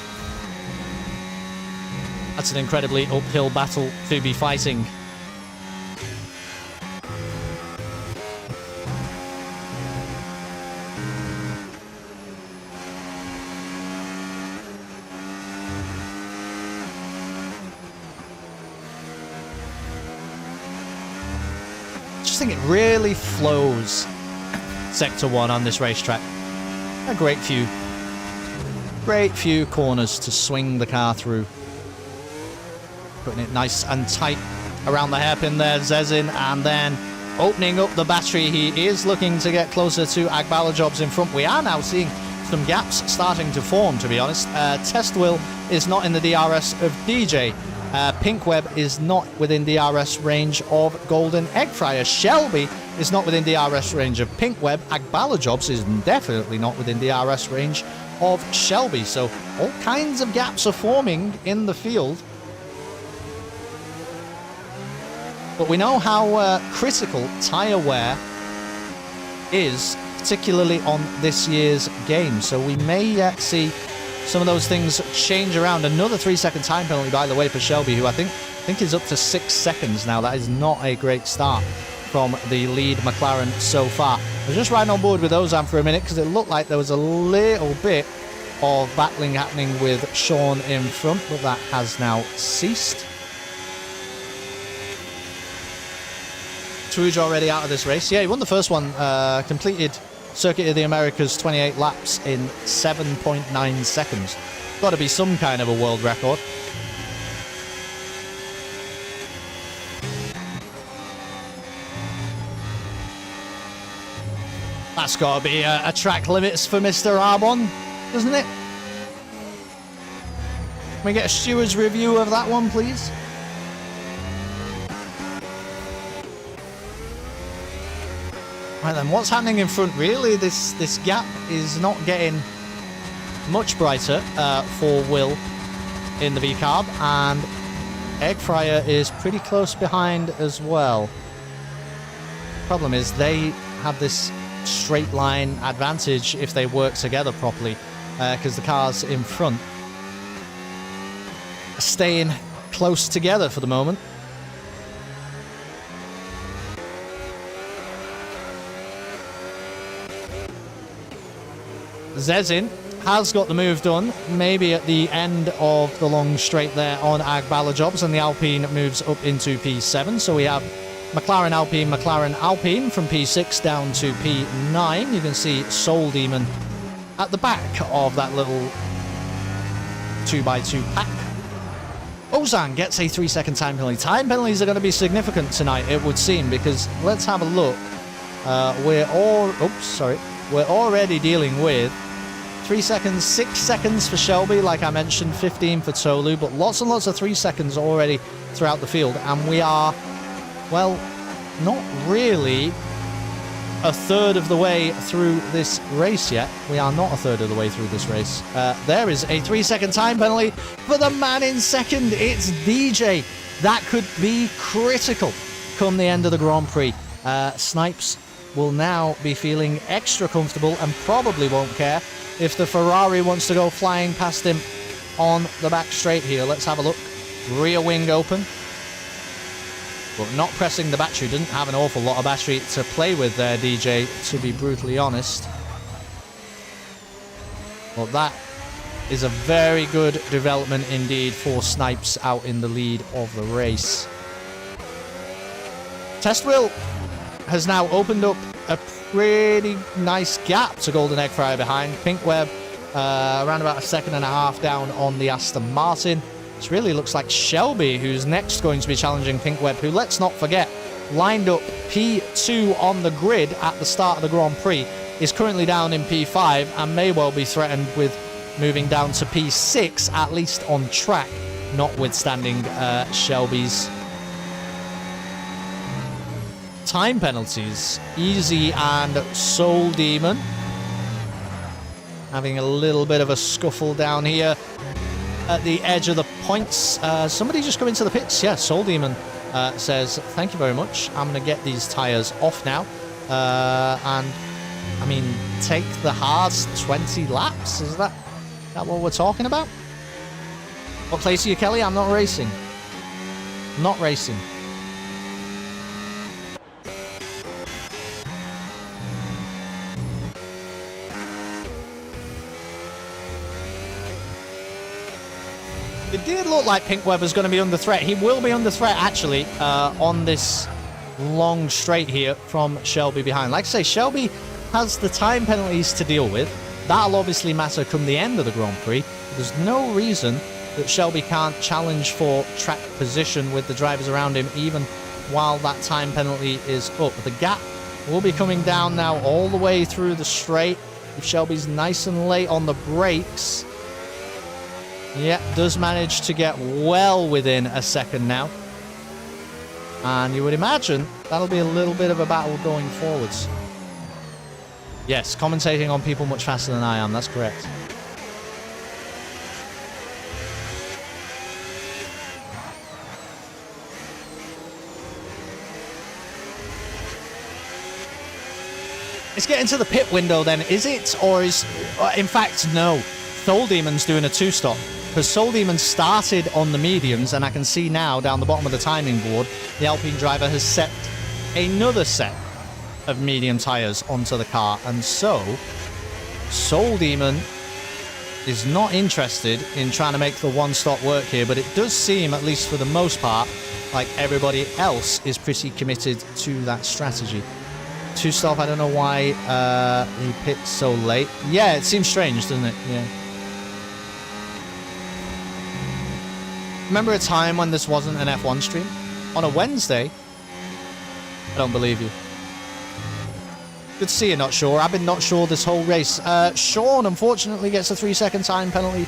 that's an incredibly uphill battle to be fighting. I think it really flows Sector 1 on this racetrack. A great few corners to swing the car through. Putting it nice and tight around the hairpin there, Zezin, and then opening up the battery. He is looking to get closer to Agbalajobs in front. We are now seeing some gaps starting to form, to be honest. Test Will is not in the DRS of DJ. Pink Web is not within DRS range of Golden Eggfryer. Shelby is not within DRS range of Pink Web. Agbalajobs is definitely not within DRS range of Shelby. So all kinds of gaps are forming in the field. But we know how critical tyre wear is, particularly on this year's game. So we may yet see some of those things change around. Another 3-second time penalty, by the way, for Shelby, who I think is up to 6 seconds now. That is not a great start from the lead McLaren so far. I was just riding on board with Ozan for a minute because it looked like there was a little bit of battling happening with Sean in front, but that has now ceased. Truge already out of this race. Yeah, he won the first one, completed Circuit of the Americas 28 laps in 7.9 seconds. Got to be some kind of a world record. That's got to be a track limits for Mr. Arbon, doesn't it? Can we get a steward's review of that one, please? Right then, what's happening in front? Really, this gap is not getting much brighter for Will in the V-Carb, and Eggfryer is pretty close behind as well. Problem is, they have this straight line advantage if they work together properly, because the cars in front are staying close together for the moment. Zezin has got the move done, maybe at the end of the long straight there on Agbalajobs, and the Alpine moves up into P7. So we have McLaren Alpine from P6 down to P9. You can see Soul Demon at the back of that little 2x2 pack. Ozan gets a 3-second time penalty. Time penalties are going to be significant tonight, it would seem, because let's have a look. We're already dealing with 3 seconds, 6 seconds for Shelby, like I mentioned, 15 for Tolu, but lots and lots of 3 seconds already throughout the field, and we are, well, not really a third of the way through this race yet. We are not a third of the way through this race. There is a 3-second time penalty for the man in second. It's DJ. That could be critical come the end of the Grand Prix. Snipes will now be feeling extra comfortable and probably won't care if the Ferrari wants to go flying past him on the back straight here. Let's have a look. Rear wing open. But not pressing the battery. Didn't have an awful lot of battery to play with there, DJ, to be brutally honest. Well, that is a very good development indeed for Snipes out in the lead of the race. Test Wheel has now opened up a pretty nice gap to Golden Egg Fryer behind. Pink Web around about 1.5 seconds down on the Aston Martin. This really looks like Shelby, who's next going to be challenging Pink Web, who, let's not forget, lined up P2 on the grid at the start of the Grand Prix, is currently down in P5 and may well be threatened with moving down to P6, at least on track, notwithstanding Shelby's time penalties. Easy and Soul Demon having a little bit of a scuffle down here at the edge of the points. Somebody just come into the pits. Yeah, Soul Demon says, thank you very much. I'm going to get these tyres off now. And, I mean, take the hards 20 laps? Is that what we're talking about? What place are you, Kelly? I'm not racing. Not racing. It did look like Pink Web was going to be under threat. He will be under threat, actually, on this long straight here from Shelby behind. Like I say, Shelby has the time penalties to deal with. That'll obviously matter come the end of the Grand Prix. There's no reason that Shelby can't challenge for track position with the drivers around him, even while that time penalty is up. The gap will be coming down now all the way through the straight. If Shelby's nice and late on the brakes, yeah, does manage to get well within a second now. And you would imagine that'll be a little bit of a battle going forwards. Yes, commentating on people much faster than I am, that's correct. It's getting to the pit window then, is it? Or is... in fact, no. Soul Demon's doing a two-stop. Because Soul Demon started on the mediums, and I can see now down the bottom of the timing board, the Alpine driver has set another set of medium tyres onto the car. And so, Soul Demon is not interested in trying to make the one-stop work here, but it does seem, at least for the most part, like everybody else is pretty committed to that strategy. Two-stop, I don't know why he pits so late. Yeah, it seems strange, doesn't it? Yeah. Remember a time when this wasn't an F1 stream? On a Wednesday? I don't believe you. Good to see you, Not Sure. I've been not sure this whole race. Sean, unfortunately, gets a 3-second time penalty.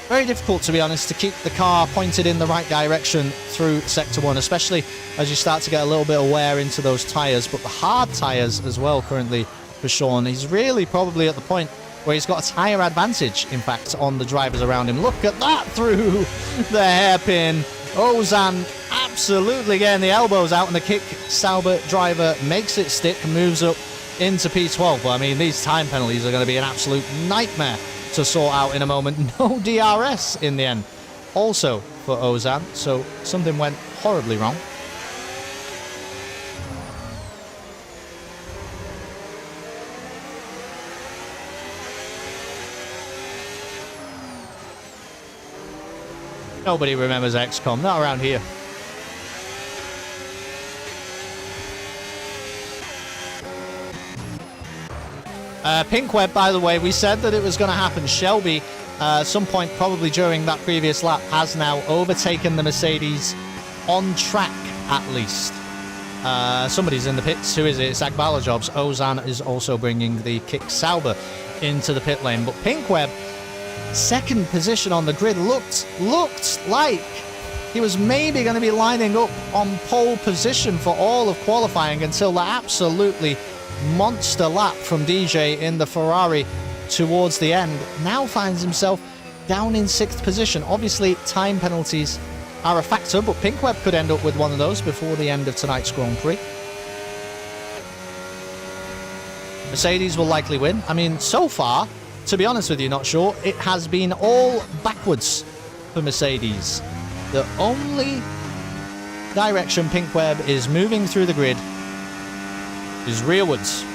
Very difficult, to be honest, to keep the car pointed in the right direction through Sector 1, especially as you start to get a little bit of wear into those tyres. But the hard tyres as well currently for Sean. He's really probably at the point where he's got a tyre advantage, in fact, on the drivers around him. Look at that through the hairpin. Ozan absolutely getting the elbows out, and the kick Sauber driver makes it stick and moves up into P12. But I mean, these time penalties are going to be an absolute nightmare to sort out in a moment. No DRS in the end. Also for Ozan, so something went horribly wrong. Nobody remembers XCOM, not around here. Pink Web, by the way, we said that it was going to happen. Shelby, at some point probably during that previous lap, has now overtaken the Mercedes on track, at least. Somebody's in the pits. Who is it? It's Agbala Jobs. Ozan is also bringing the Kick Sauber into the pit lane. But Pink Web, second position on the grid, looked like he was maybe going to be lining up on pole position for all of qualifying until the absolutely monster lap from DJ in the Ferrari towards the end. Now finds himself down in 6th position. Obviously, time penalties are a factor, but Pink Web could end up with one of those before the end of tonight's Grand Prix. Mercedes will likely win. I mean, so far, to be honest with you, not sure, it has been all backwards for Mercedes. The only direction Pink Web is moving through the grid is rearwards.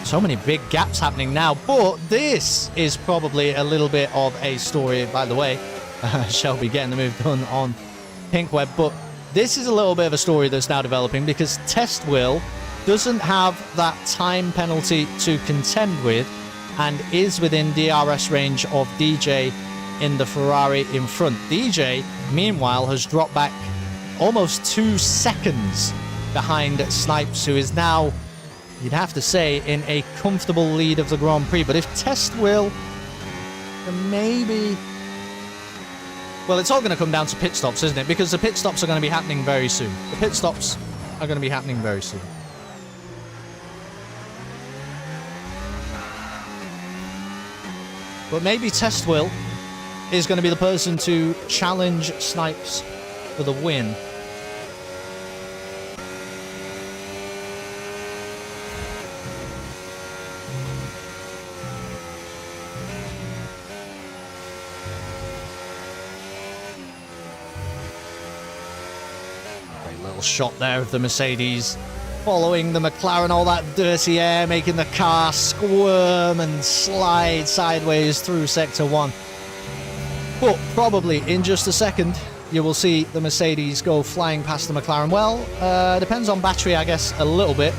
So many big gaps happening now, but this is probably a little bit of a story, by the way. Shelby getting the move done on Pink Web, but this is a little bit of a story that's now developing because Test Will doesn't have that time penalty to contend with and is within DRS range of DJ in the Ferrari in front. DJ, meanwhile, has dropped back almost 2 seconds behind Snipes, who is now, you'd have to say, in a comfortable lead of the Grand Prix. But if Test Will, then maybe... Well, it's all going to come down to pit stops, isn't it? Because the pit stops are going to be happening very soon. The pit stops are going to be happening very soon. But maybe Test Will is going to be the person to challenge Snipes for the win. Shot there of the Mercedes following the McLaren, all that dirty air making the car squirm and slide sideways through sector 1. But probably in just a second you will see the Mercedes go flying past the McLaren. Well, depends on battery, I guess, a little bit,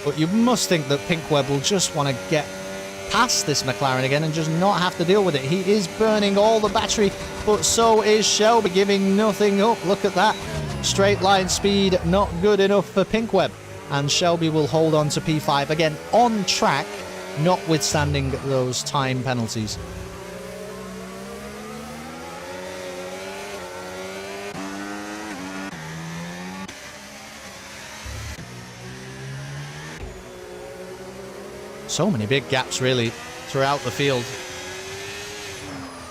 but you must think that Pink Web will just want to get past this McLaren again and just not have to deal with it. He is burning all the battery, but so is Shelby, giving nothing up. Look at that. Straight line speed, not good enough for Pink Web. And Shelby will hold on to P5 again on track, notwithstanding those time penalties. So many big gaps, really, throughout the field.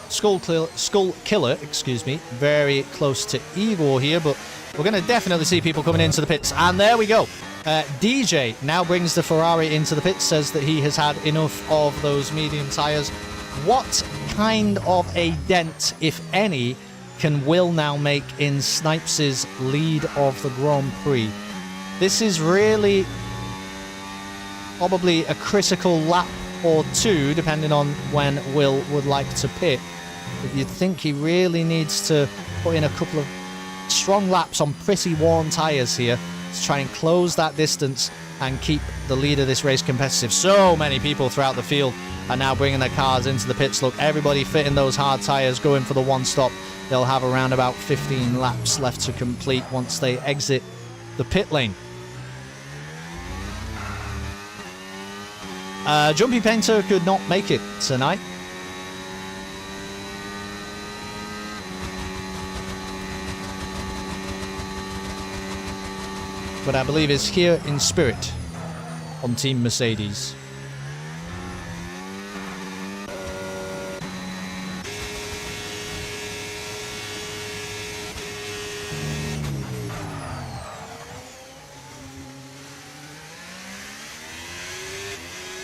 Skull Killer, excuse me, very close to Igor here, but we're going to definitely see people coming into the pits. And there we go. DJ now brings the Ferrari into the pits, says that he has had enough of those medium tyres. What kind of a dent, if any, can Will now make in Snipes' lead of the Grand Prix? This is really probably a critical lap or two, depending on when Will would like to pit. But you'd think he really needs to put in a couple of strong laps on pretty worn tyres here to try and close that distance and keep the lead of this race competitive. So many people throughout the field are now bringing their cars into the pits. Look, everybody fitting those hard tyres, going for the one stop. They'll have around about 15 laps left to complete once they exit the pit lane. Jumpy Painter could not make it tonight. But I believe is here in spirit on Team Mercedes.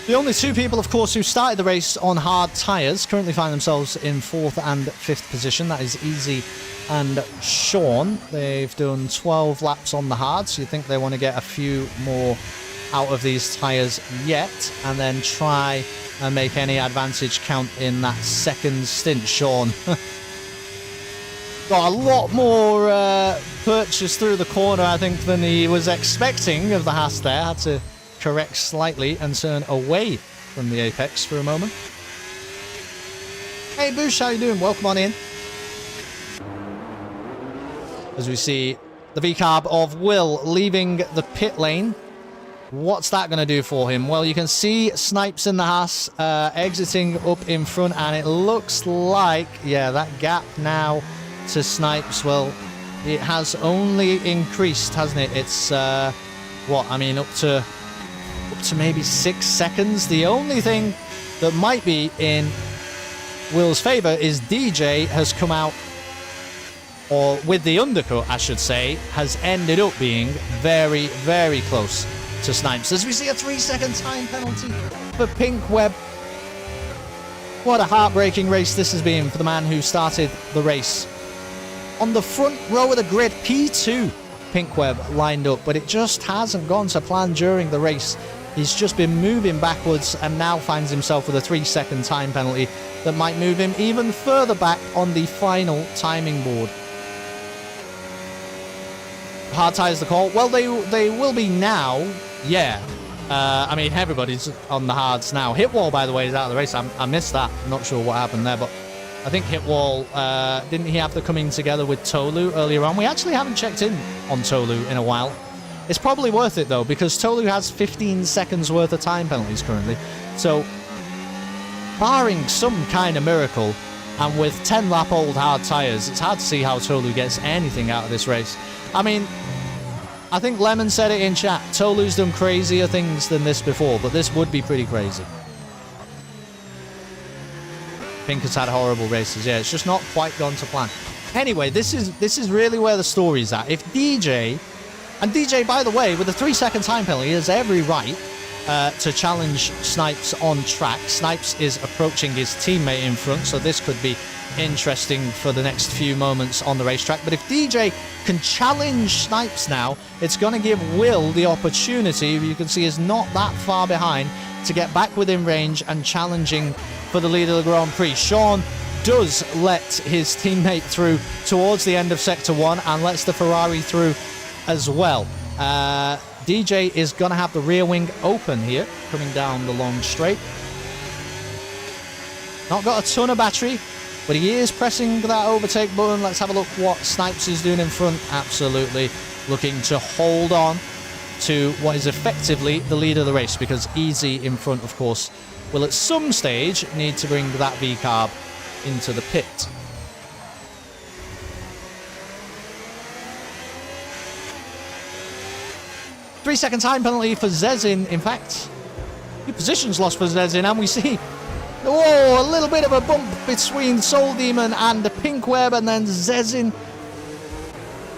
The only two people, of course, who started the race on hard tyres currently find themselves in 4th and 5th position. That is Easy and Sean. They've done 12 laps on the hard, so you think they want to get a few more out of these tyres yet, and then try and make any advantage count in that second stint. Sean got a lot more purchase through the corner, I think, than he was expecting of the Haas there. Had to correct slightly and turn away from the apex for a moment. Hey, Boosh, how you doing? Welcome on in. As we see the V-carb of Will leaving the pit lane. What's that going to do for him? Well, you can see Snipes in the Haas exiting up in front, and it looks like, yeah, that gap now to Snipes, well, it has only increased, hasn't it? It's, what, I mean, up to maybe 6 seconds. The only thing that might be in Will's favor is DJ has come out, or with the undercut, I should say, has ended up being very, very close to Snipes. As we see a 3-second time penalty for Pink Web. What a heartbreaking race this has been for the man who started the race. On the front row of the grid, P2 Pink Web lined up, but it just hasn't gone to plan during the race. He's just been moving backwards and now finds himself with a 3-second time penalty that might move him even further back on the final timing board. Hard tyres the call. Well, they will be now. Yeah. I mean, everybody's on the hards now. Hitwall, by the way, is out of the race. I missed that. I'm not sure what happened there, but I think Hitwall, didn't he have the coming together with Tolu earlier on? We actually haven't checked in on Tolu in a while. It's probably worth it, though, because Tolu has 15 seconds worth of time penalties currently. So, barring some kind of miracle, and with 10-lap-old hard tyres, it's hard to see how Tolu gets anything out of this race. I mean, I think Lemon said it in chat. Tolu's done crazier things than this before, but this would be pretty crazy. Pink has had horrible races. Yeah, it's just not quite gone to plan. Anyway, this is really where the story's at. If DJ, and DJ, by the way, with a 3-second time penalty, has every right to challenge Snipes on track. Snipes is approaching his teammate in front, so this could be interesting for the next few moments on the racetrack. But if DJ can challenge Snipes now, it's going to give Will the opportunity, you can see is not that far behind, to get back within range and challenging for the lead of the Grand Prix. Sean does let his teammate through towards the end of Sector 1 and lets the Ferrari through as well. DJ is going to have the rear wing open here, coming down the long straight. Not got a ton of battery, but he is pressing that overtake button. Let's have a look what Snipes is doing in front. Absolutely looking to hold on to what is effectively the lead of the race, because Easy in front, of course, will at some stage need to bring that V-carb into the pit. Three-second time penalty for Zezin. In fact, 2 positions lost for Zezin, and we see, oh, a little bit of a bump between Soul Demon and the Pink Web, and then Zezin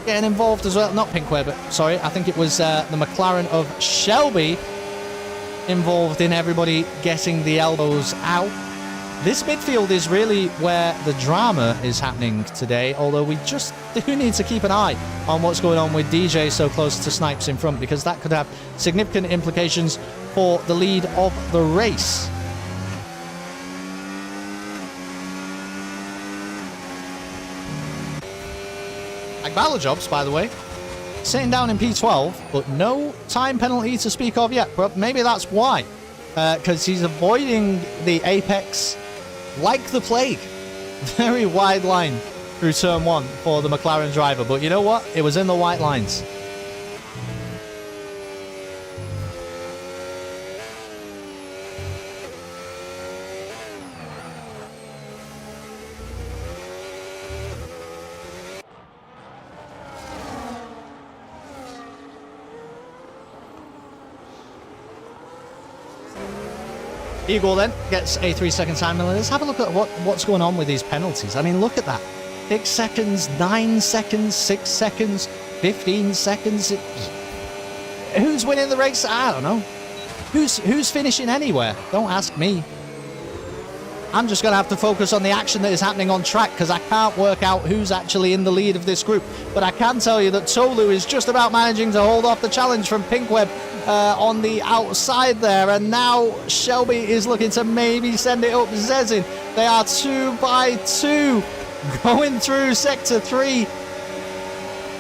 getting involved as well. Not Pink Web, sorry. I think it was the McLaren of Shelby involved in everybody getting the elbows out. This midfield is really where the drama is happening today, although we just do need to keep an eye on what's going on with DJ so close to Snipes in front, because that could have significant implications for the lead of the race. Agbala Jobs, by the way, sitting down in P12, but no time penalty to speak of yet. But maybe that's why, because he's avoiding the apex like the plague. Very wide line through turn 1 for the McLaren driver, but you know what? It was in the white lines. Eagle then gets a 3-second time penalty. Let's have a look at what's going on with these penalties. I mean, look at that. 6 seconds, 9 seconds, 6 seconds, 15 seconds. Who's winning the race? I don't know. Who's finishing anywhere? Don't ask me. I'm just going to have to focus on the action that is happening on track, because I can't work out who's actually in the lead of this group. But I can tell you that Tolu is just about managing to hold off the challenge from Pink Web on the outside there. And now Shelby is looking to maybe send it up Zezin. They are 2 by 2 going through Sector 3.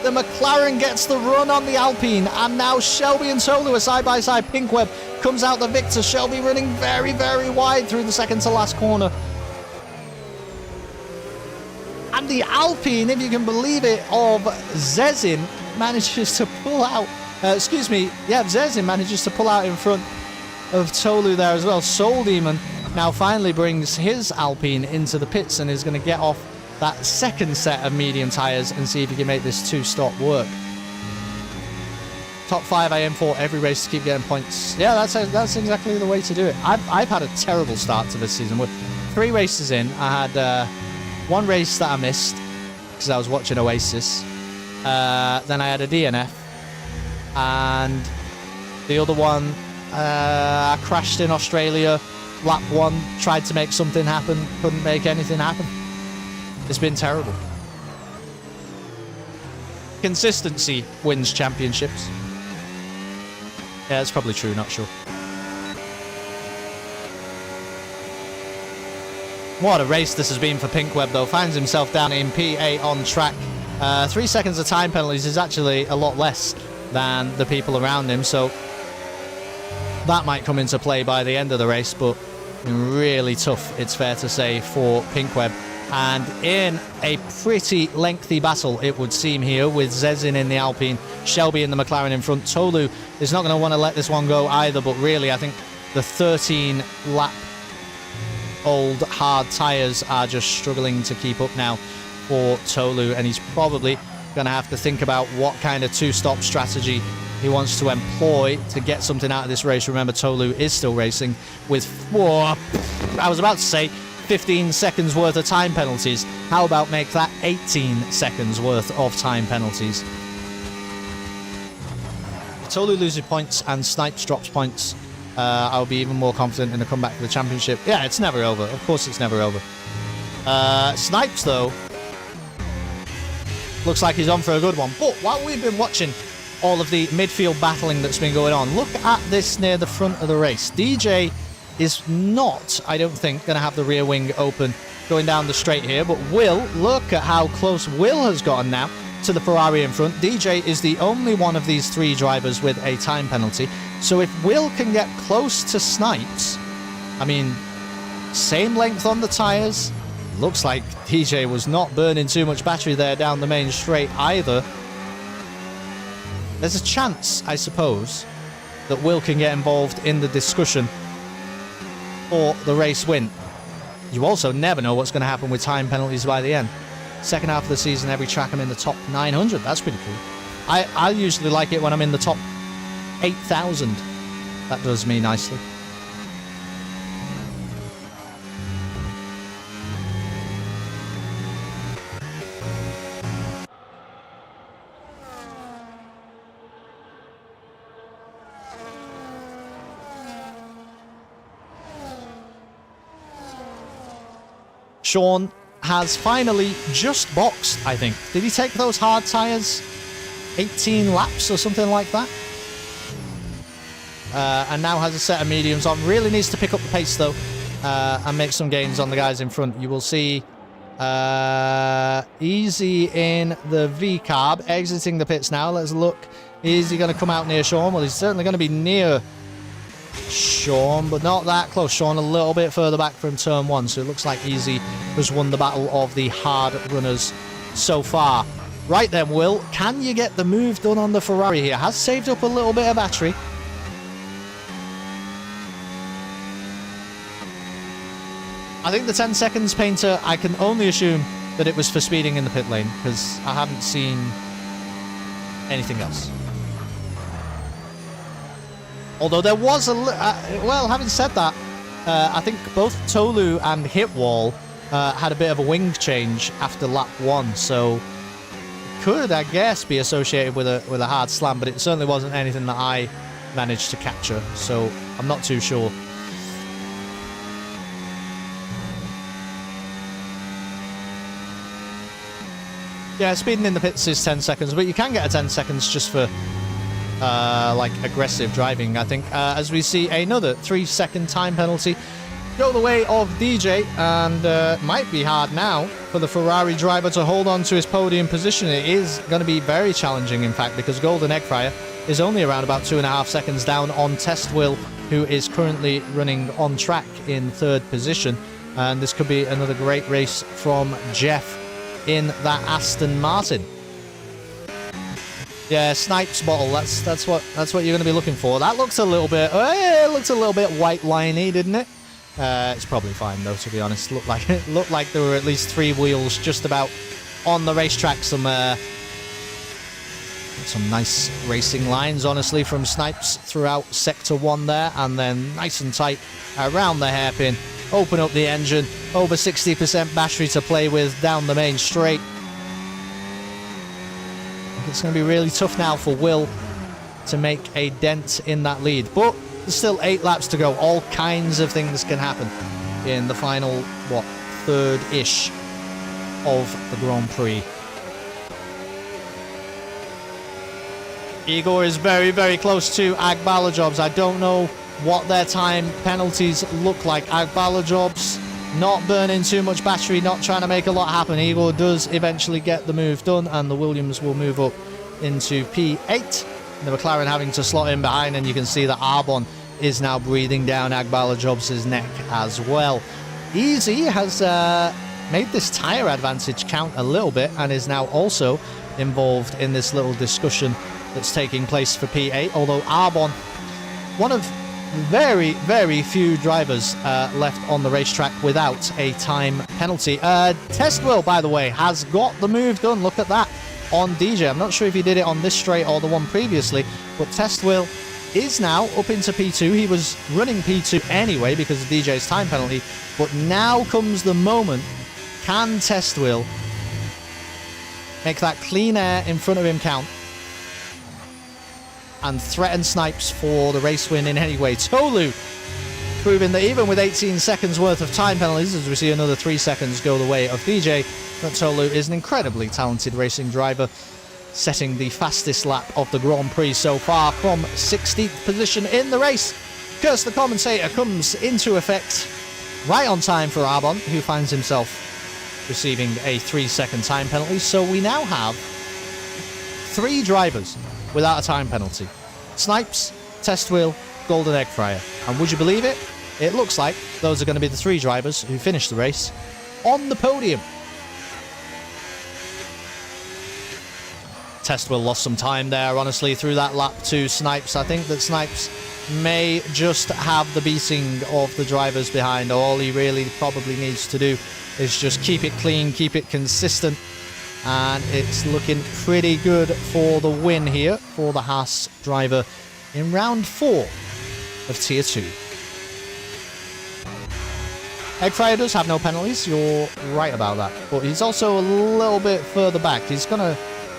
The McLaren gets the run on the Alpine, and now Shelby and Tolu are side by side. Pinkweb comes out the victor. Shelby running very, very wide through the second to last corner. And the Alpine, if you can believe it, of Zezin manages to pull out. Zezin manages to pull out in front of Tolu there as well. Soul Demon now finally brings his Alpine into the pits and is going to get off that second set of medium tyres and see if he can make this two-stop work. Top 5 I aim for every race to keep getting points. Yeah, that's exactly the way to do it. I've had a terrible start to this season. With 3 races in, I had one race that I missed because I was watching Oasis. Then I had a DNF. And the other one, I crashed in Australia. Lap 1, tried to make something happen, couldn't make anything happen. It's been terrible. Consistency wins championships. Yeah, that's probably true, not sure. What a race this has been for Pinkweb, though. Finds himself down in P8 on track. 3 seconds of time penalties is actually a lot less than the people around him, so that might come into play by the end of the race, but really tough, it's fair to say, for Pinkweb. And in a pretty lengthy battle, it would seem here, with Zezin in the Alpine, Shelby in the McLaren in front. Tolu is not going to want to let this one go either, but really, I think the 13-lap-old hard tyres are just struggling to keep up now for Tolu, and he's probably going to have to think about what kind of two-stop strategy he wants to employ to get something out of this race. Remember, Tolu is still racing with 15 seconds worth of time penalties. How about make that 18 seconds worth of time penalties? If Tolu loses points and Snipes drops points, I'll be even more confident in the comeback to the championship. Yeah, it's never over. Of course it's never over. Snipes, though, looks like he's on for a good one. But while we've been watching all of the midfield battling that's been going on, look at this near the front of the race. DJ is not, I don't think, going to have the rear wing open going down the straight here, but Will, look at how close Will has gotten now to the Ferrari in front. DJ is the only one of these 3 drivers with a time penalty, so if Will can get close to Snipes, I mean, same length on the tyres. Looks like DJ was not burning too much battery there down the main straight either. There's a chance, I suppose, that Will can get involved in the discussion for the race win. You also never know what's going to happen with time penalties by the end. Second half of the season, every track I'm in the top 900. That's pretty cool. I usually like it when I'm in the top 8,000. That does me nicely. Sean has finally just boxed, I think. Did he take those hard tyres? 18 laps or something like that? And now has a set of mediums on. Really needs to pick up the pace, though, and make some gains on the guys in front. You will see Easy in the V-carb, exiting the pits now. Let's look. Is he going to come out near Sean? Well, he's certainly going to be near Sean, but not that close. Sean a little bit further back from turn 1, so it looks like Easy has won the battle of the hard runners so far. Right then, Will, can you get the move done on the Ferrari here? Has saved up a little bit of battery. I think the 10 seconds painter, I can only assume that it was for speeding in the pit lane, because I haven't seen anything else. Although there was a... well, having said that, I think both Tolu and Hitwall had a bit of a wing change after lap 1, so it could, I guess, be associated with a hard slam, but it certainly wasn't anything that I managed to capture, so I'm not too sure. Yeah, speeding in the pits is 10 seconds, but you can get a 10 seconds just for like aggressive driving, I think. As we see another 3-second time penalty go the way of DJ, and might be hard now for the Ferrari driver to hold on to his podium position. It is going to be very challenging, in fact, because Golden Egg Fryer is only around about 2.5 seconds down on Test Will, who is currently running on track in 3rd position. And this could be another great race from Jeff in that Aston Martin. Yeah, Snipes bottle. That's what you're going to be looking for. That looks a little bit. It looks a little bit white liney, didn't it? It's probably fine though, to be honest. Looked like there were at least 3 wheels just about on the racetrack. Some nice racing lines, honestly, from Snipes throughout Sector 1 there, and then nice and tight around the hairpin. Open up the engine, over 60% battery to play with down the main straight. It's going to be really tough now for Will to make a dent in that lead, but there's still 8 laps to go. All kinds of things can happen in the final, 3rd-ish of the Grand Prix. Igor is very, very close to Agbalajobs. I don't know what their time penalties look like. Agbalajobs not burning too much battery, not trying to make a lot happen. Igor does eventually get the move done, and the Williams will move up into P8. The McLaren having to slot in behind, and you can see that Arbon is now breathing down Agbalajobs' neck as well. Easy has made this tyre advantage count a little bit, and is now also involved in this little discussion that's taking place for P8, although Arbon, one of very, very few drivers left on the racetrack without a time penalty. Test Will, by the way, has got the move done. Look at that on DJ. I'm not sure if he did it on this straight or the one previously, but Test Will is now up into P2. He was running P2 anyway because of DJ's time penalty, but now comes the moment. Can Test Will make that clean air in front of him count and threaten Snipes for the race win in any way? Tolu proving that even with 18 seconds worth of time penalties, as we see another 3 seconds go the way of DJ, that Tolu is an incredibly talented racing driver, setting the fastest lap of the Grand Prix so far from 16th position in the race. Curse the commentator comes into effect right on time for Arbon, who finds himself receiving a 3-second time penalty. So we now have 3 drivers without a time penalty. Snipes, Test Will, Golden Egg Fryer. And would you believe it? It looks like those are going to be the 3 drivers who finish the race on the podium. Test Will lost some time there, honestly, through that lap to Snipes. I think that Snipes may just have the beating of the drivers behind. All he really probably needs to do is just keep it clean, keep it consistent. And it's looking pretty good for the win here for the Haas driver in round 4 of Tier 2. Egg Fryer does have no penalties, you're right about that. But he's also a little bit further back. He's going to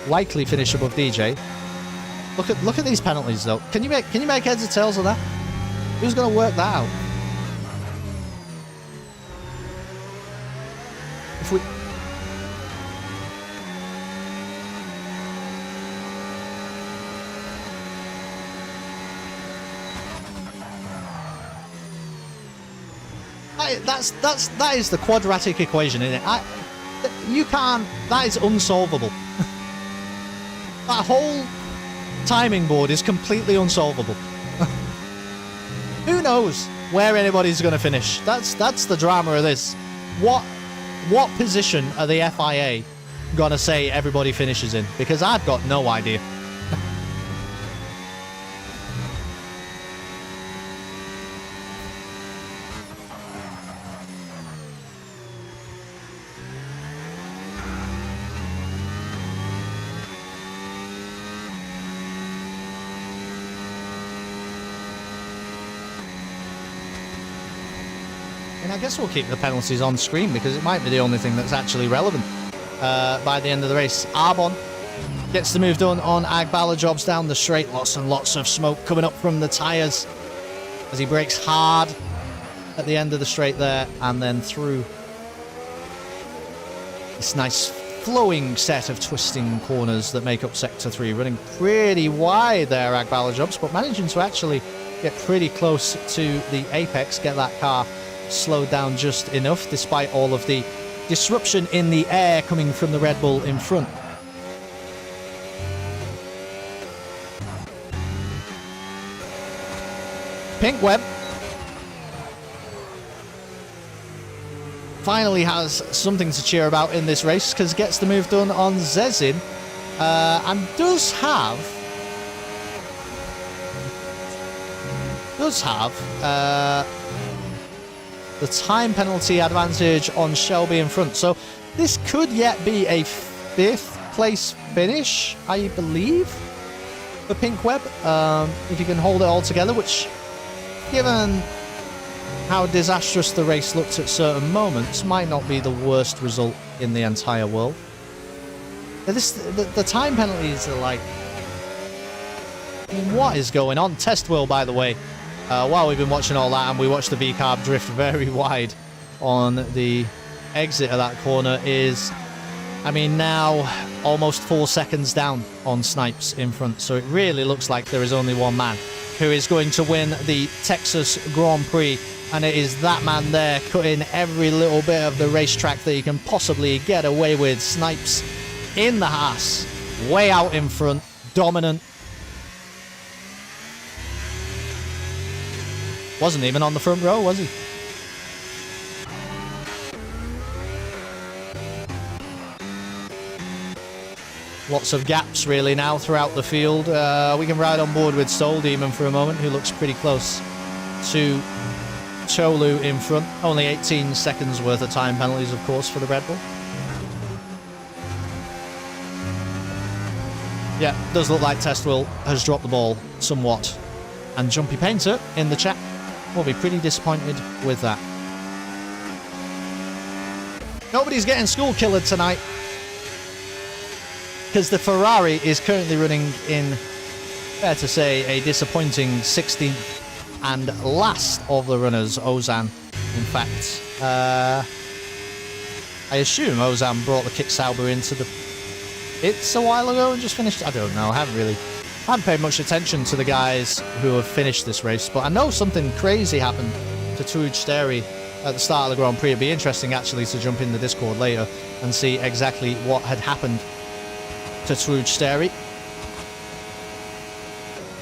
likely finish above DJ. Look at these penalties though. Can you make heads or tails of that? Who's going to work that out? If we... That is the quadratic equation, isn't it? You can't... That is unsolvable. That whole timing board is completely unsolvable. Who knows where anybody's going to finish? That's the drama of this. What position are the FIA going to say everybody finishes in? Because I've got no idea. And I guess we'll keep the penalties on screen because it might be the only thing that's actually relevant by the end of the race. Arbon gets the move done on Agbalajobs down the straight. Lots and lots of smoke coming up from the tyres as he brakes hard at the end of the straight there and then through this nice flowing set of twisting corners that make up Sector 3. Running pretty wide there, Agbalajobs, but managing to actually get pretty close to the apex, get that car slowed down just enough, despite all of the disruption in the air coming from the Red Bull in front. Pink Web finally has something to cheer about in this race, because gets the move done on Zezin, and does have the time penalty advantage on Shelby in front. So this could yet be a 5th place finish, I believe, for Pink Web, if you can hold it all together, which, given how disastrous the race looked at certain moments, might not be the worst result in the entire world. The time penalties are like... I mean, what is going on? Test wheel, by the way. While we've been watching all that, and we watched the V-carb drift very wide on the exit of that corner, is, I mean, now almost 4 seconds down on Snipes in front. So it really looks like there is only one man who is going to win the Texas Grand Prix, and it is that man there, cutting every little bit of the racetrack that he can possibly get away with. Snipes in the Haas, way out in front, dominant. Wasn't even on the front row, was he? Lots of gaps really now throughout the field. We can ride on board with Soul Demon for a moment, who looks pretty close to Cholu in front. Only 18 seconds worth of time penalties, of course, for the Red Bull. Yeah, does look like Test Will has dropped the ball somewhat. And Jumpy Painter in the chat will be pretty disappointed with that. Nobody's getting school killered tonight, because the Ferrari is currently running in, fair to say, a disappointing 16th and last of the runners. Ozan, in fact. I assume Ozan brought the Kick Sauber into the pits a while ago and just finished. I don't know. I haven't paid much attention to the guys who have finished this race, but I know something crazy happened to Trude Steri at the start of the Grand Prix. It'd be interesting actually to jump in the Discord later and see exactly what had happened to Trude Steri.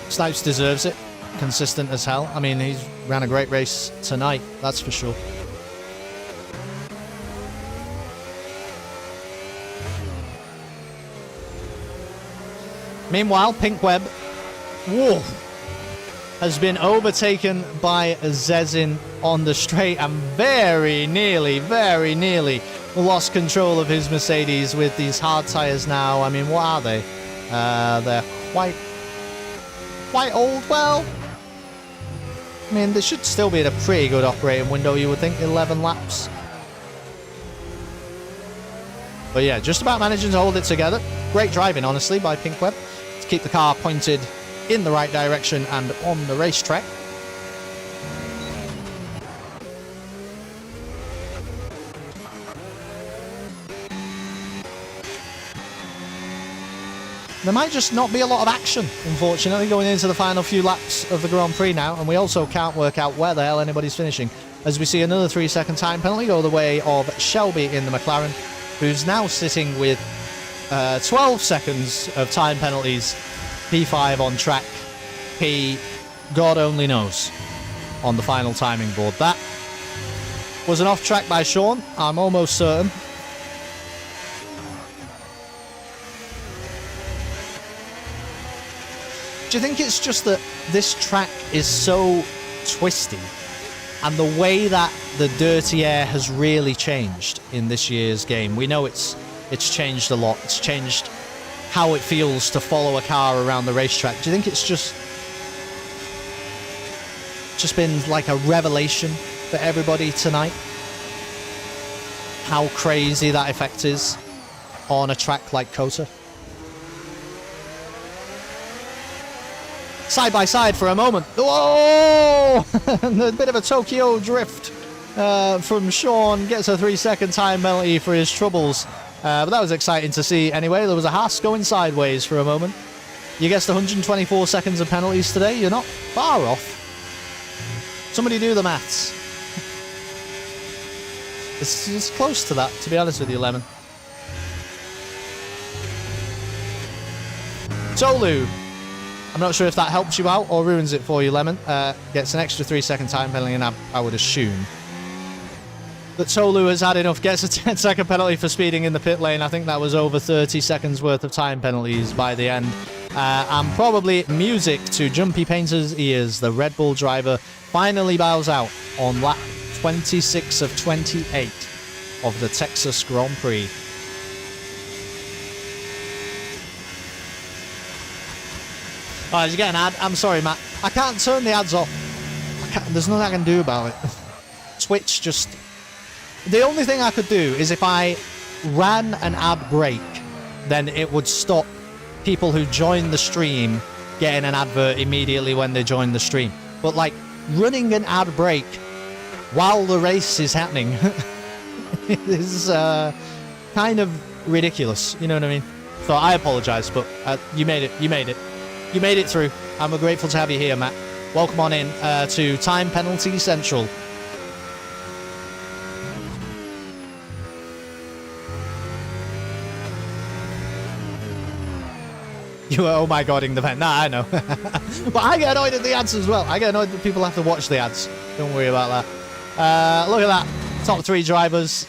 Snipes deserves it. Consistent as hell. I mean, he's ran a great race tonight, that's for sure. Meanwhile, Pink Web, whoa, has been overtaken by Zezin on the straight, and very nearly lost control of his Mercedes with these hard tyres now. I mean, what are they? They're quite old. Well, I mean, they should still be in a pretty good operating window, you would think. 11 laps. But yeah, just about managing to hold it together. Great driving, honestly, by Pink Web to keep the car pointed in the right direction and on the racetrack. There might just not be a lot of action, unfortunately, going into the final few laps of the Grand Prix now, and we also can't work out where the hell anybody's finishing, as we see another 3-second time penalty go the way of Shelby in the McLaren, who's now sitting with 12 seconds of time penalties, P5 on track, P, God only knows, on the final timing board. That was an off track by Sean, I'm almost certain. Do you think it's just that this track is so twisty, and the way that the dirty air has really changed in this year's game? We know it's changed a lot. It's changed how it feels to follow a car around the racetrack. Do you think it's just been like a revelation for everybody tonight? How crazy that effect is on a track like COTA? Side by side for a moment. Whoa! A bit of a Tokyo drift from Sean. Gets a 3-second time penalty for his troubles. But that was exciting to see anyway. There was a Haas going sideways for a moment. You guessed 124 seconds of penalties today. You're not far off. Somebody do the maths. It's close to that, to be honest with you, Lemon. Tolu. I'm not sure if that helps you out or ruins it for you, Lemon. Gets an extra 3-second time penalty, and I would assume that Tolu has had enough. Gets a 10-second penalty for speeding in the pit lane. I think that was over 30 seconds worth of time penalties by the end. And probably music to Jumpy Painter's ears. The Red Bull driver finally bows out on lap 26 of 28 of the Texas Grand Prix. Oh, did you get an ad? I'm sorry, Matt. I can't turn the ads off. There's nothing I can do about it. Twitch just... The only thing I could do is if I ran an ad break, then it would stop people who join the stream getting an advert immediately when they join the stream. But, like, running an ad break while the race is happening is kind of ridiculous. You know what I mean? So I apologize, but you made it. You made it. You made it through. I'm grateful to have you here, Matt. Welcome on in to Time Penalty Central. You were oh my godding the vent. Nah, I know. But I get annoyed at the ads as well. I get annoyed that people have to watch the ads. Don't worry about that. Look at that. Top 3 drivers.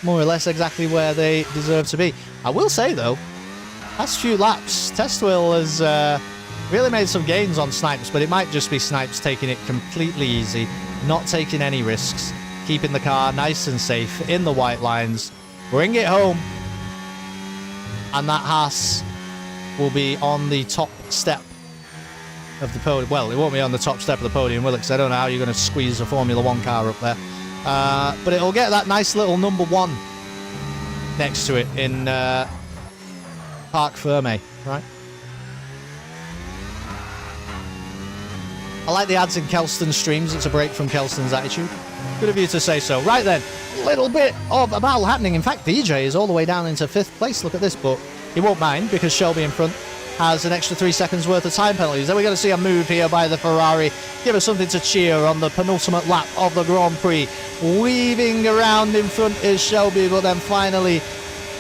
More or less exactly where they deserve to be. I will say, though, last few laps, Testwill has really made some gains on Snipes, but it might just be Snipes taking it completely easy, not taking any risks, keeping the car nice and safe in the white lines. Bring it home. And that Haas will be on the top step of the podium. Well, it won't be on the top step of the podium, will it? Because I don't know how you're going to squeeze a Formula 1 car up there. But it'll get that nice little number 1 next to it in Parc Ferme, right? I like the ads in Kelston's streams. It's a break from Kelston's attitude. Good of you to say so. Right then, a little bit of a battle happening. In fact, DJ is all the way down into 5th place. Look at this, but he won't mind because Shelby in front has an extra 3 seconds worth of time penalties. Then we're going to see a move here by the Ferrari. Give us something to cheer on the penultimate lap of the Grand Prix. Weaving around in front is Shelby, but then finally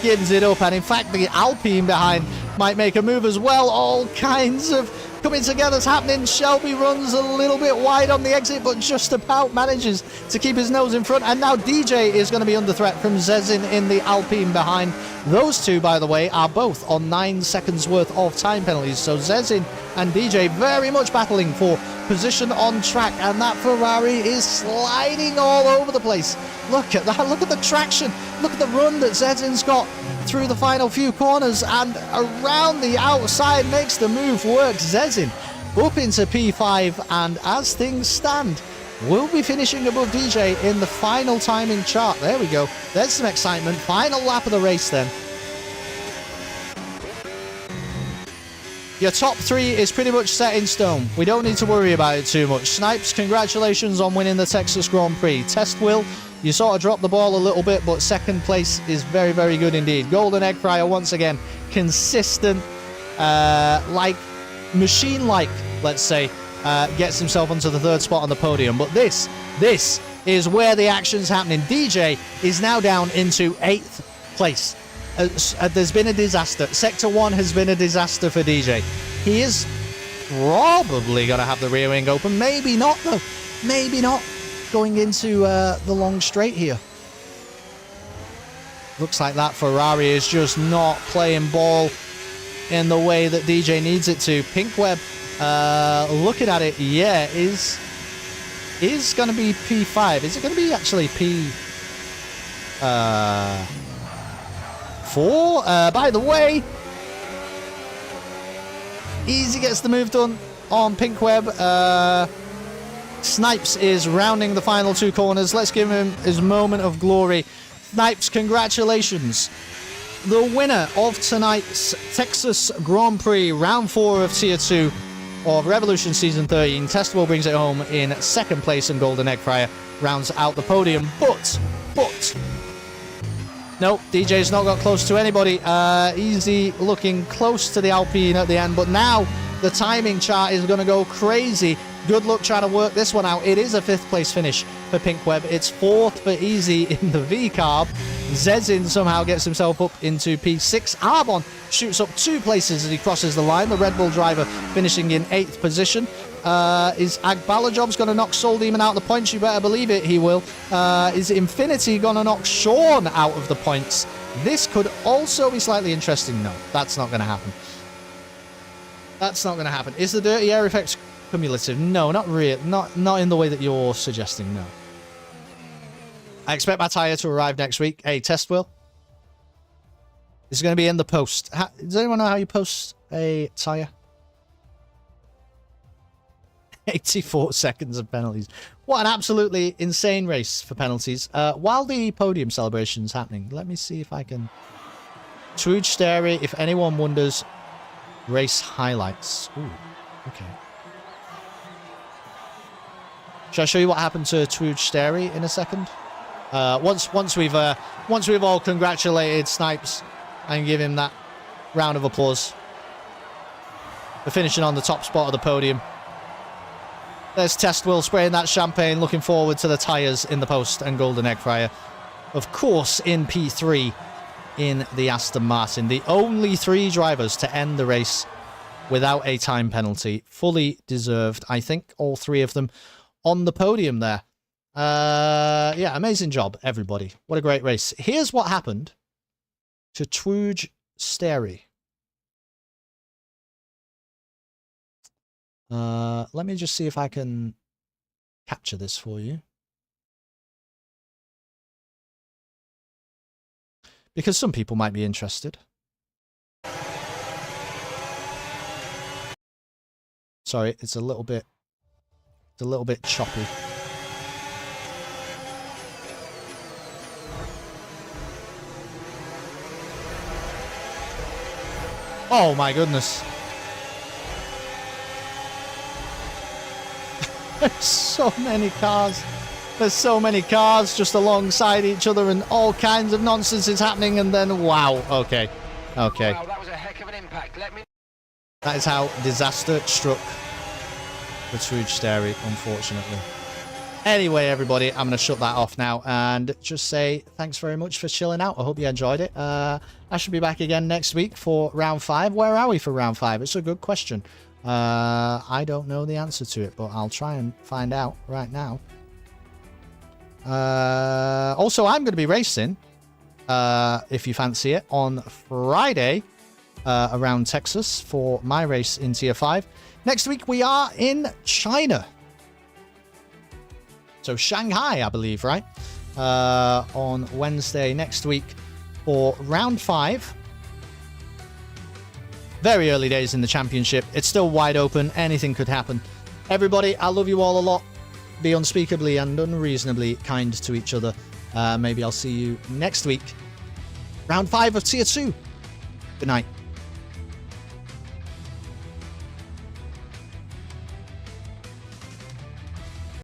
gives it up. And in fact, the Alpine behind might make a move as well. All kinds of coming together is happening. Shelby runs a little bit wide on the exit, but just about manages to keep his nose in front. And now DJ is going to be under threat from Zezin in the Alpine behind. Those two, by the way, are both on 9 seconds worth of time penalties. So Zezin and DJ very much battling for position on track. And that Ferrari is sliding all over the place. Look at that. Look at the traction. Look at the run that Zezin's got through the final few corners and around the outside, makes the move work. Zezin up into P5, and as things stand, we'll be finishing above DJ in the final timing chart. There we go. There's some excitement. Final lap of the race then. Your top 3 is pretty much set in stone. We don't need to worry about it too much. Snipes, congratulations on winning the Texas Grand Prix. Testwill, you sort of dropped the ball a little bit, but 2nd place is very, very good indeed. Golden Egg Fryer, once again, consistent, like, machine-like, let's say, gets himself onto the 3rd spot on the podium. But this is where the action's happening. DJ is now down into 8th place. There's been a disaster. Sector 1 has been a disaster for DJ. He is probably going to have the rear wing open. Maybe not, though. Maybe not. Going into the long straight here. Looks like that Ferrari is just not playing ball in the way that DJ needs it to. Pinkweb, looking at it, yeah, is going to be P5. Is it going to be actually P4? By the way, Easy gets the move done on Pinkweb. Snipes is rounding the final 2 corners. Let's give him his moment of glory. Snipes, congratulations. The winner of tonight's Texas Grand Prix, round 4 of Tier 2 of Revolution Season 13. Testwill brings it home in 2nd place, and Golden Egg Fryer rounds out the podium. But, nope, DJ's not got close to anybody. Easy looking close to the Alpine at the end, but now the timing chart is going to go crazy. Good luck trying to work this one out. It is a 5th place finish for Pinkweb. It's 4th for Easy in the V-Carb. Zezin somehow gets himself up into P6. Arbon shoots up 2 places as he crosses the line. The Red Bull driver finishing in 8th position. Is Agbalajob's going to knock Soul Demon out of the points? You better believe it, he will. Is Infinity going to knock Sean out of the points? This could also be slightly interesting. No, that's not going to happen. That's not going to happen. Is the Dirty Air Effects cumulative? No, not really. Not in the way that you're suggesting, no. I expect my tyre to arrive next week. Hey, test wheel. This is going to be in the post. Does anyone know how you post a tyre? 84 seconds of penalties. What an absolutely insane race for penalties. While the podium celebration's happening, let me see if I can... Trude Sterry, if anyone wonders, race highlights. Ooh, okay. Shall I show you what happened to Trude Sterry in a second? Once we've all congratulated Snipes and give him that round of applause for finishing on the top spot of the podium. There's Test Will spraying that champagne, looking forward to the tyres in the post and Golden Egg Fryer. Of course, in P3 in the Aston Martin. The only 3 drivers to end the race without a time penalty. Fully deserved, I think, all 3 of them on the podium there. Yeah, amazing job, everybody. What a great race. Here's what happened to Trude Sterry. Let me just see if I can capture this for you. Because some people might be interested. Sorry, it's a little bit choppy. Oh my goodness. There's so many cars. There's so many cars just alongside each other and all kinds of nonsense is happening and then wow. Okay. Okay. Wow, that was a heck of an impact. That is how disaster struck the Trude Sterry, unfortunately. Anyway, everybody, I'm going to shut that off now and just say thanks very much for chilling out. I hope you enjoyed it. I should be back again next week for round 5. Where are we for round 5? It's a good question. I don't know the answer to it, but I'll try and find out right now. Also, I'm going to be racing, if you fancy it, on Friday around Texas for my race in Tier 5. Next week, we are in China. So Shanghai, I believe, right? On Wednesday next week for round 5. Very early days in the championship. It's still wide open. Anything could happen. Everybody, I love you all a lot. Be unspeakably and unreasonably kind to each other. Maybe I'll see you next week. Round 5 of Tier 2. Good night.